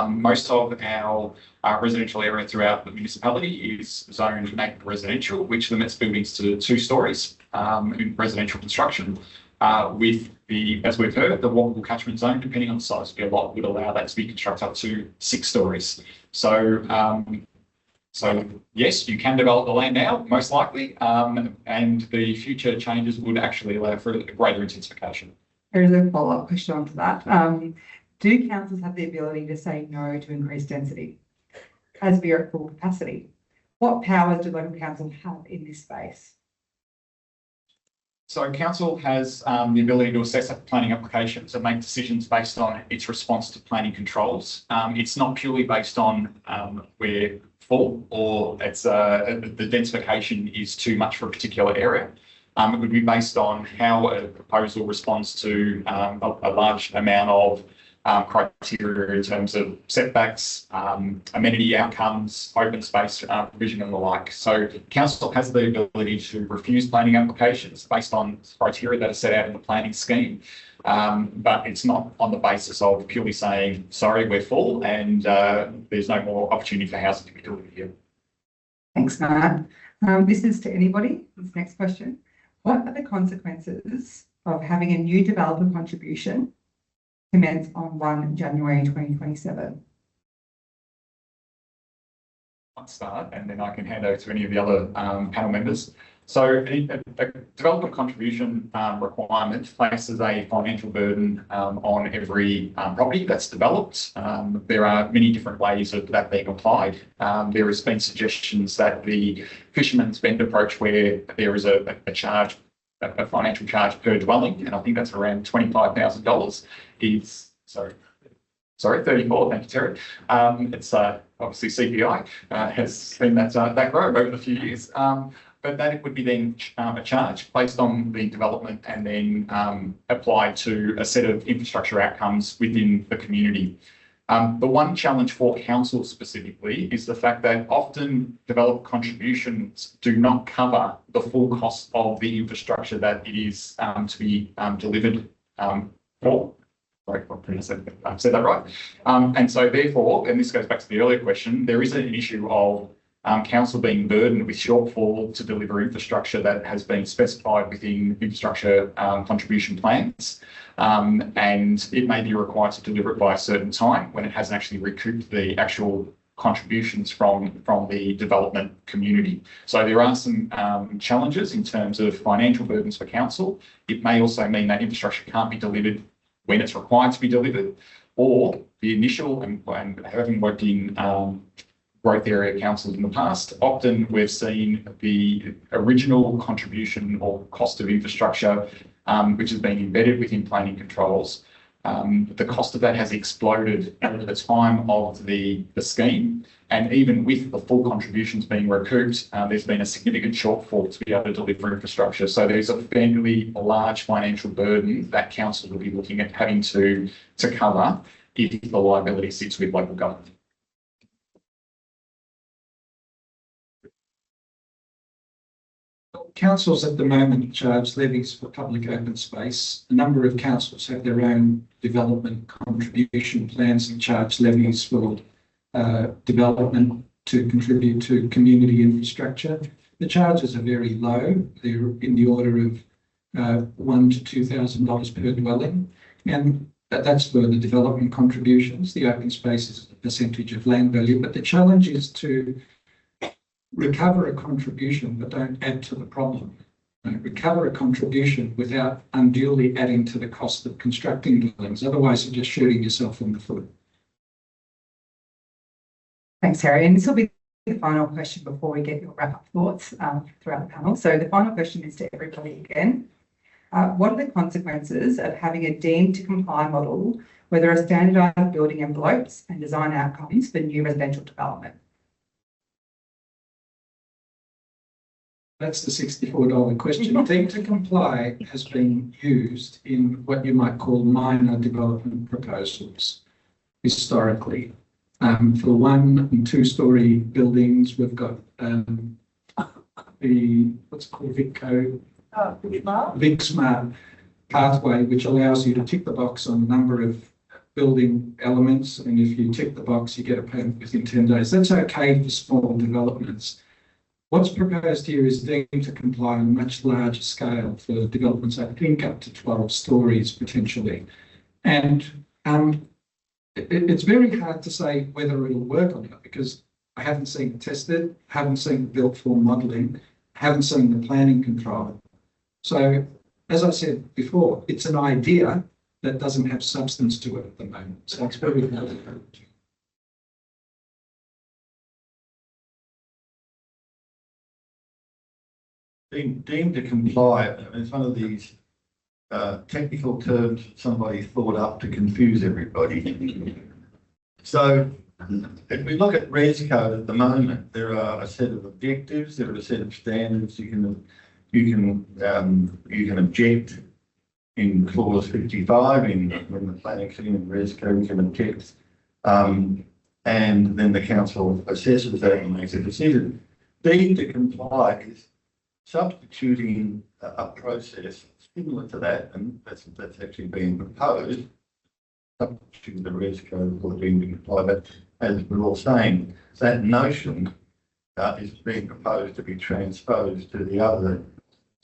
Most of our residential area throughout the municipality is zoned native residential, which limits buildings to 2 stories in residential construction. With the, as we've heard, the walkable catchment zone, depending on the size of your lot, would allow that to be constructed up to 6 stories. So, yes, you can develop the land now, most likely, and the future changes would actually allow for a greater intensification. There's a follow-up question onto that. Do councils have the ability to say no to increased density as we are at full capacity? What powers do local council have in this space? So council has the ability to assess planning applications and make decisions based on its response to planning controls. It's not purely based on we're full or it's the densification is too much for a particular area. It would be based on how a proposal responds to a large amount of criteria in terms of setbacks, amenity outcomes, open space provision and the like. So council has the ability to refuse planning applications based on criteria that are set out in the planning scheme, but it's not on the basis of purely saying, sorry, we're full and there's no more opportunity for housing to be delivered here. Thanks, Matt. This is to anybody. This next question. What are the consequences of having a new developer contribution commence on 1 January 2027? I'll start and then I can hand over to any of the other panel members. So a developer contribution requirement places a financial burden on every property that's developed. There are many different ways of that being applied. There has been suggestions that the fisherman's bend approach where there is a financial charge per dwelling, and I think that's around $25,000 is, sorry, 34, thank you, Terry. It's obviously CPI has seen that grow over the few years. But that it would be then a charge based on the development and then applied to a set of infrastructure outcomes within the community. The one challenge for council specifically is the fact that often developer contributions do not cover the full cost of the infrastructure that it is to be delivered for. Sorry, I've said that right. And so therefore, and this goes back to the earlier question, there is an issue of council being burdened with shortfall to deliver infrastructure that has been specified within infrastructure contribution plans. And it may be required to deliver it by a certain time when it hasn't actually recouped the actual contributions from the development community. So there are some challenges in terms of financial burdens for council. It may also mean that infrastructure can't be delivered when it's required to be delivered, or the initial, and having worked in growth area councils in the past, often we've seen the original contribution or cost of infrastructure, which has been embedded within planning controls. The cost of that has exploded over the time of the scheme. And even with the full contributions being recouped, there's been a significant shortfall to be able to deliver infrastructure. So there's a fairly large financial burden that council will be looking at having to cover if the liability sits with local government. Councils at the moment charge levies for public open space. A number of councils have their own development contribution plans and charge levies for development to contribute to community infrastructure. The charges are very low. They're in the order of $1,000 to $2,000 per dwelling, and that's for the development contributions. The open space is a percentage of land value, but the challenge is to recover a contribution but don't add to the problem. Recover a contribution without unduly adding to the cost of constructing dwellings. Otherwise, you're just shooting yourself in the foot. Thanks, Harry. And this will be the final question before we get your wrap-up thoughts throughout the panel. So the final question is to everybody again. What are the consequences of having a deemed to comply model where there are standardised building envelopes and design outcomes for new residential development? That's the $64 question. Deemed to comply has been used in what you might call minor development proposals historically. For 1- and 2-story buildings, we've got the what's called Vic Smart pathway, which allows you to tick the box on a number of building elements, and if you tick the box, you get a permit within 10 days. That's okay for small developments. What's proposed here is deemed to comply on a much larger scale for developments, I think, up to 12 stories potentially. And it's very hard to say whether it'll work or not, because I haven't seen it tested, haven't seen the built form modelling, haven't seen the planning control. So, as I said before, it's an idea that doesn't have substance to it at the moment. So it's very hard to Deemed to comply is one of these technical terms somebody thought up to confuse everybody. So if we look at Res Code at the moment, there are a set of objectives, there are a set of standards you can object in clause 55 in the planning scheme and Res Code, you can object, and then the council assesses that and makes a decision. Deemed to comply is substituting a process similar to that, and that's actually being proposed, substituting the Res Code for deemed to comply. But as we're all saying, that notion is being proposed to be transposed to the other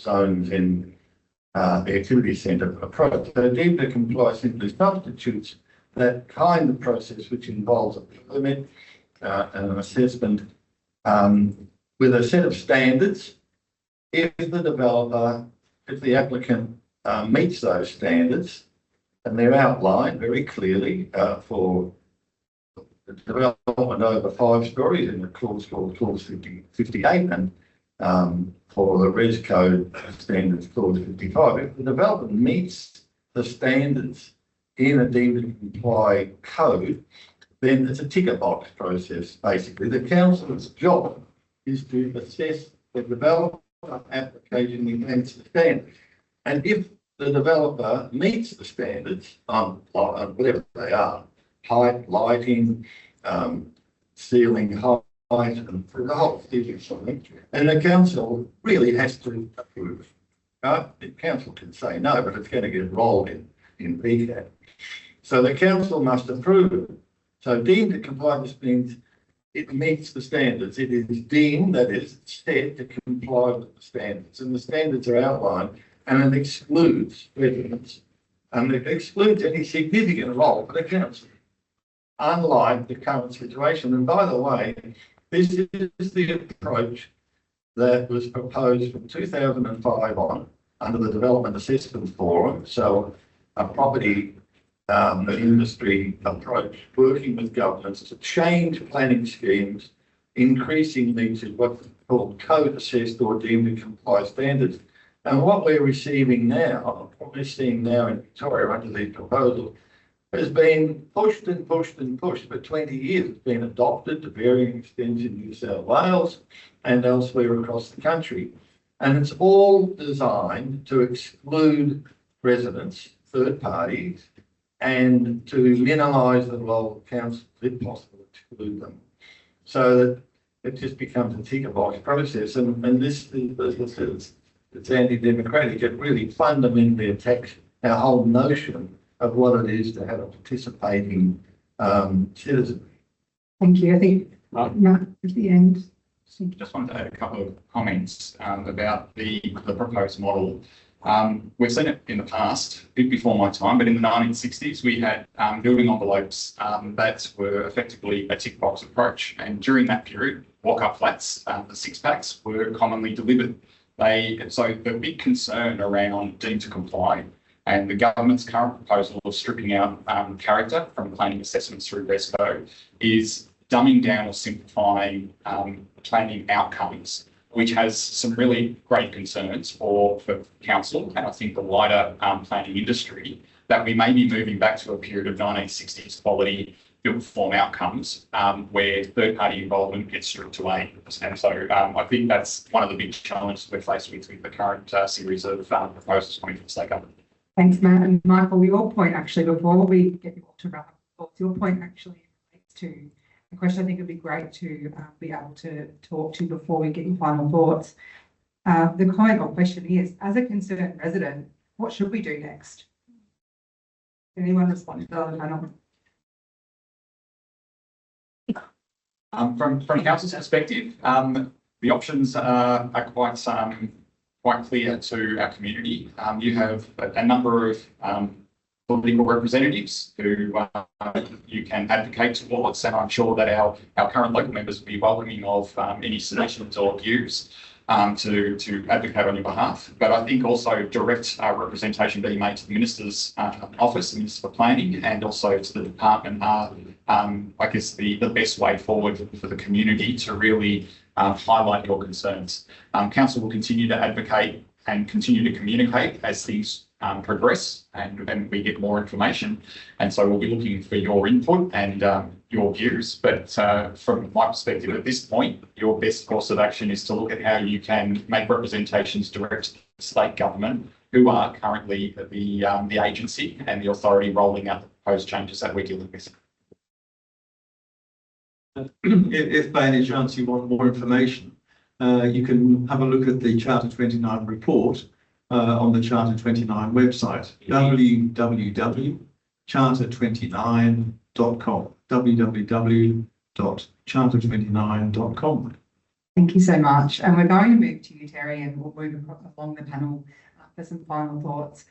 zones in the activity centre approach. So deemed to comply simply substitutes that kind of process which involves a permit and an assessment with a set of standards. If the applicant meets those standards, and they're outlined very clearly for the development over 5 stories in the clause called clause 58, and for the Res Code standards clause 55. If the development meets the standards in a deemed to comply code, then it's a ticker box process. Basically, the council's job is to assess the development application against the standards, and if the developer meets the standards on whatever they are, height, lighting, ceiling height, and for the whole series of them. And the council really has to approve. The council can say no, but it's going to get rolled in PCAT. So the council must approve it. So deemed to comply with means it meets the standards. It is deemed, that is, said to comply with the standards. And the standards are outlined, and it excludes residents. And it excludes any significant role for the council, unlike the current situation. And by the way, this is the approach that was proposed from 2005 on under the Development Assessment Forum. So a property industry approach, working with governments to change planning schemes, increasing these to what's called code assessed or deemed to comply standards. And what we're receiving now, what we're seeing now in Victoria under these proposals, has been pushed and pushed and pushed for 20 years. It's been adopted to varying extents in New South Wales and elsewhere across the country. And it's all designed to exclude residents, third parties, and to minimise the role of councils, if possible, exclude them. So that it just becomes a ticker box process. And this is, it's anti-democratic. It really fundamentally attacks our whole notion of what it is to have a participating citizen. Thank you. I think Matt at the end. Just wanted to add a couple of comments about the proposed model. We've seen it in the past, a bit before my time, but in the 1960s, we had building envelopes that were effectively a tick box approach. And during that period, walk-up flats, the six packs, were commonly delivered. So the big concern around deemed to comply and the government's current proposal of stripping out character from planning assessments through RESPO is dumbing down or simplifying planning outcomes, which has some really great concerns for council and I think the wider planning industry, that we may be moving back to a period of 1960s quality built form outcomes where third-party involvement gets stripped away. And so I think that's one of the big challenges we're faced with the current series of proposals coming from the state government. Thanks, Matt. And Michael, your point actually, before we get you all to wrap up, your point actually relates to a question I think would be great to be able to talk to before we get your final thoughts. The comment or question is, as a concerned resident, what should we do next? Anyone respond to the other panel? From council's perspective, the options are quite clear to our community. You have a number of political representatives who you can advocate towards, and I'm sure that our current local members will be welcoming of any suggestions or views to advocate on your behalf. But I think also direct representation being made to the Minister's office, the Minister for Planning, and also to the department are, I guess, the best way forward for the community to really highlight your concerns. Council will continue to advocate and continue to communicate as things progress and we get more information. And so we'll be looking for your input and your views. But from my perspective at this point, your best course of action is to look at how you can make representations direct to the state government, who are currently the agency and the authority rolling out the proposed changes that we're dealing with. If by any chance you want more information, you can have a look at the Charter 29 report on the Charter 29 website, www.charter29.com, www.charter29.com. Thank you so much. And we're going to move to you, Terry, and we'll move along the panel for some final thoughts.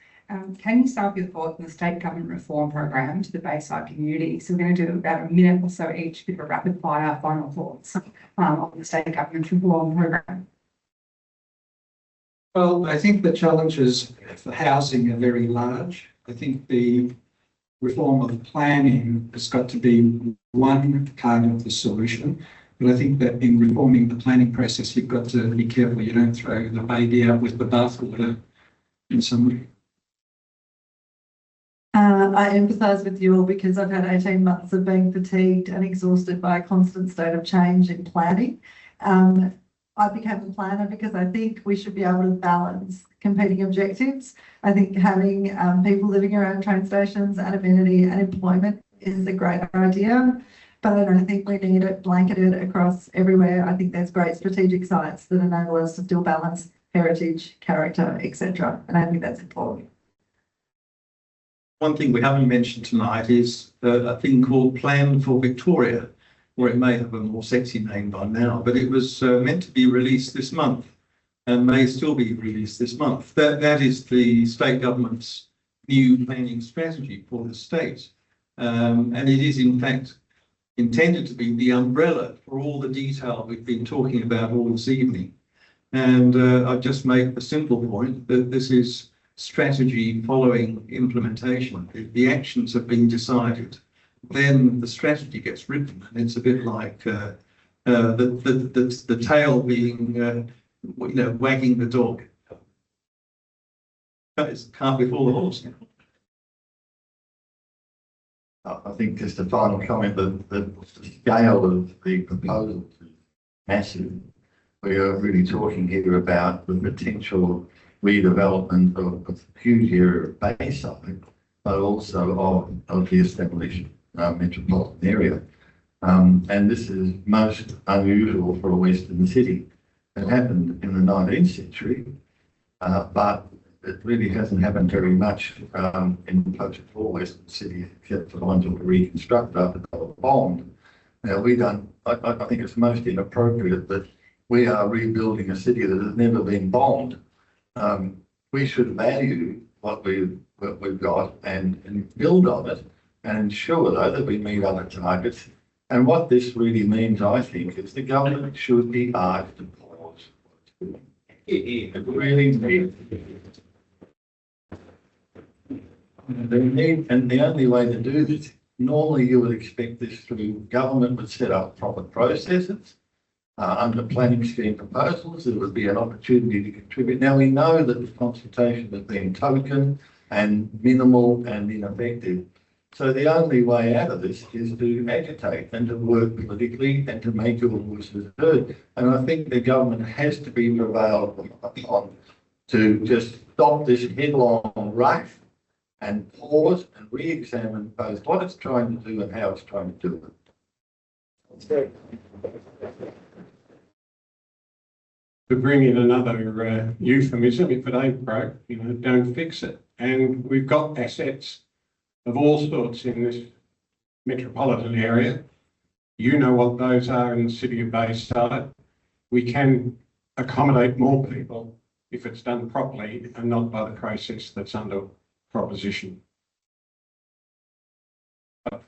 Can you start with your thoughts on the state government reform program to the Bayside community? So we're going to do about a minute or so each, bit of a rapid fire final thoughts on the state government reform program. Well, I think the challenges for housing are very large. I think the reform of planning has got to be one part of the solution. But I think that in reforming the planning process, you've got to be careful you don't throw the baby out with the bathwater in some way. I empathise with you all because I've had 18 months of being fatigued and exhausted by a constant state of change in planning. I became a planner because I think we should be able to balance competing objectives. I think having people living around train stations and amenity and employment is a great idea, but I don't think we need it blanketed across everywhere. I think there's great strategic sites that enable us to still balance heritage, character, etc. And I think that's important. One thing we haven't mentioned tonight is a thing called Plan for Victoria, or it may have a more sexy name by now, but it was meant to be released this month and may still be released this month. That is the state government's new planning strategy for the state. And it is in fact intended to be the umbrella for all the detail we've been talking about all this evening. And I'll just make the simple point that this is strategy following implementation. If the actions have been decided, then the strategy gets written, and it's a bit like the tail being, wagging the dog. It's the cart before the horse. I think just a final comment that the scale of the proposal is massive. We are really talking here about the potential redevelopment of a huge area of Bayside, but also of the established metropolitan area. And this is most unusual for a Western city. It happened in the 19th century, but it really hasn't happened very much in post-war Western cities, except for the ones that were reconstructed after they were bombed. Now, I think it's most inappropriate that we are rebuilding a city that has never been bombed. We should value what we've got and build on it and ensure, though, that we meet other targets. And what this really means, I think, is the government should be asked to pause. It really needs. And the only way to do this, normally you would expect this through government would set up proper processes. Under planning scheme proposals, there would be an opportunity to contribute. Now, we know that the consultation has been token and minimal and ineffective. So the only way out of this is to agitate and to work politically and to make your voices heard. And I think the government has to be prevailed upon to just stop this headlong rush and pause and re-examine both what it's trying to do and how it's trying to do it. To bring in another euphemism, if it ain't broke, don't fix it. And we've got assets of all sorts in this metropolitan area. You know what those are in the city of Bayside. We can accommodate more people if it's done properly and not by the process that's under proposition. I'm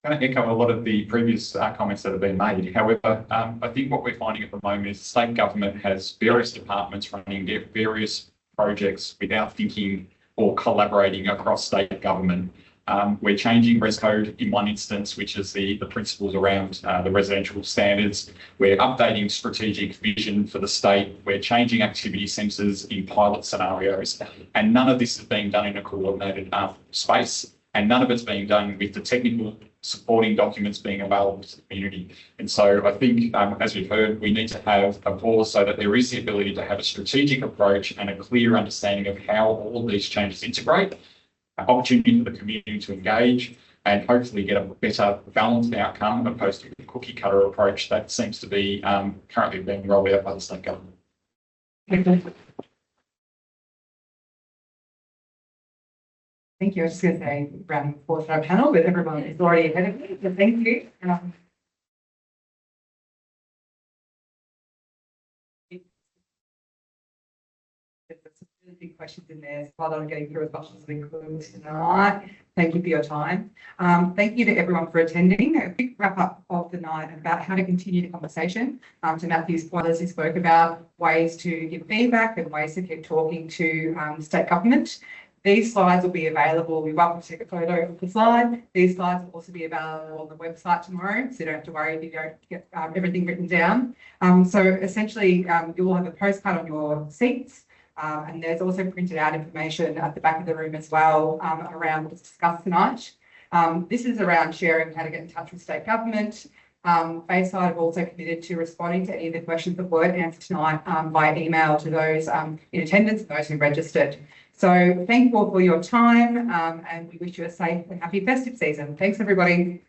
going to echo a lot of the previous comments that have been made. However, I think what we're finding at the moment is the state government has various departments running their various projects without thinking or collaborating across state government. We're changing Res Code in one instance, which is the principles around the residential standards. We're updating strategic vision for the state. We're changing activity centres in pilot scenarios. And none of this is being done in a coordinated space. And none of it's being done with the technical supporting documents being available to the community. And so I think, as we've heard, we need to have a pause so that there is the ability to have a strategic approach and a clear understanding of how all of these changes integrate, an opportunity for the community to engage and hopefully get a better balanced outcome opposed to the cookie cutter approach that seems to be currently being rolled out by the state government. Thank you. I was just going to say round of applause for our panel, but everyone is already ahead of me, so thank you. There's some really big questions in there, so while I'm getting through as much as we could tonight, thank you for your time. Thank you to everyone for attending. A quick wrap up of the night about how to continue the conversation. To Matthew's point, as he spoke about ways to give feedback and ways to keep talking to state government. These slides will be available. We're welcome to take a photo of the slide. These slides will also be available on the website tomorrow, so you don't have to worry if you don't get everything written down. So essentially, you will have a postcard on your seats, and there's also printed out information at the back of the room as well around what's discussed tonight. This is around sharing how to get in touch with state government. Bayside have also committed to responding to any of the questions that weren't answered tonight by email to those in attendance and those who registered. So thank you all for your time, and we wish you a safe and happy festive season. Thanks, everybody.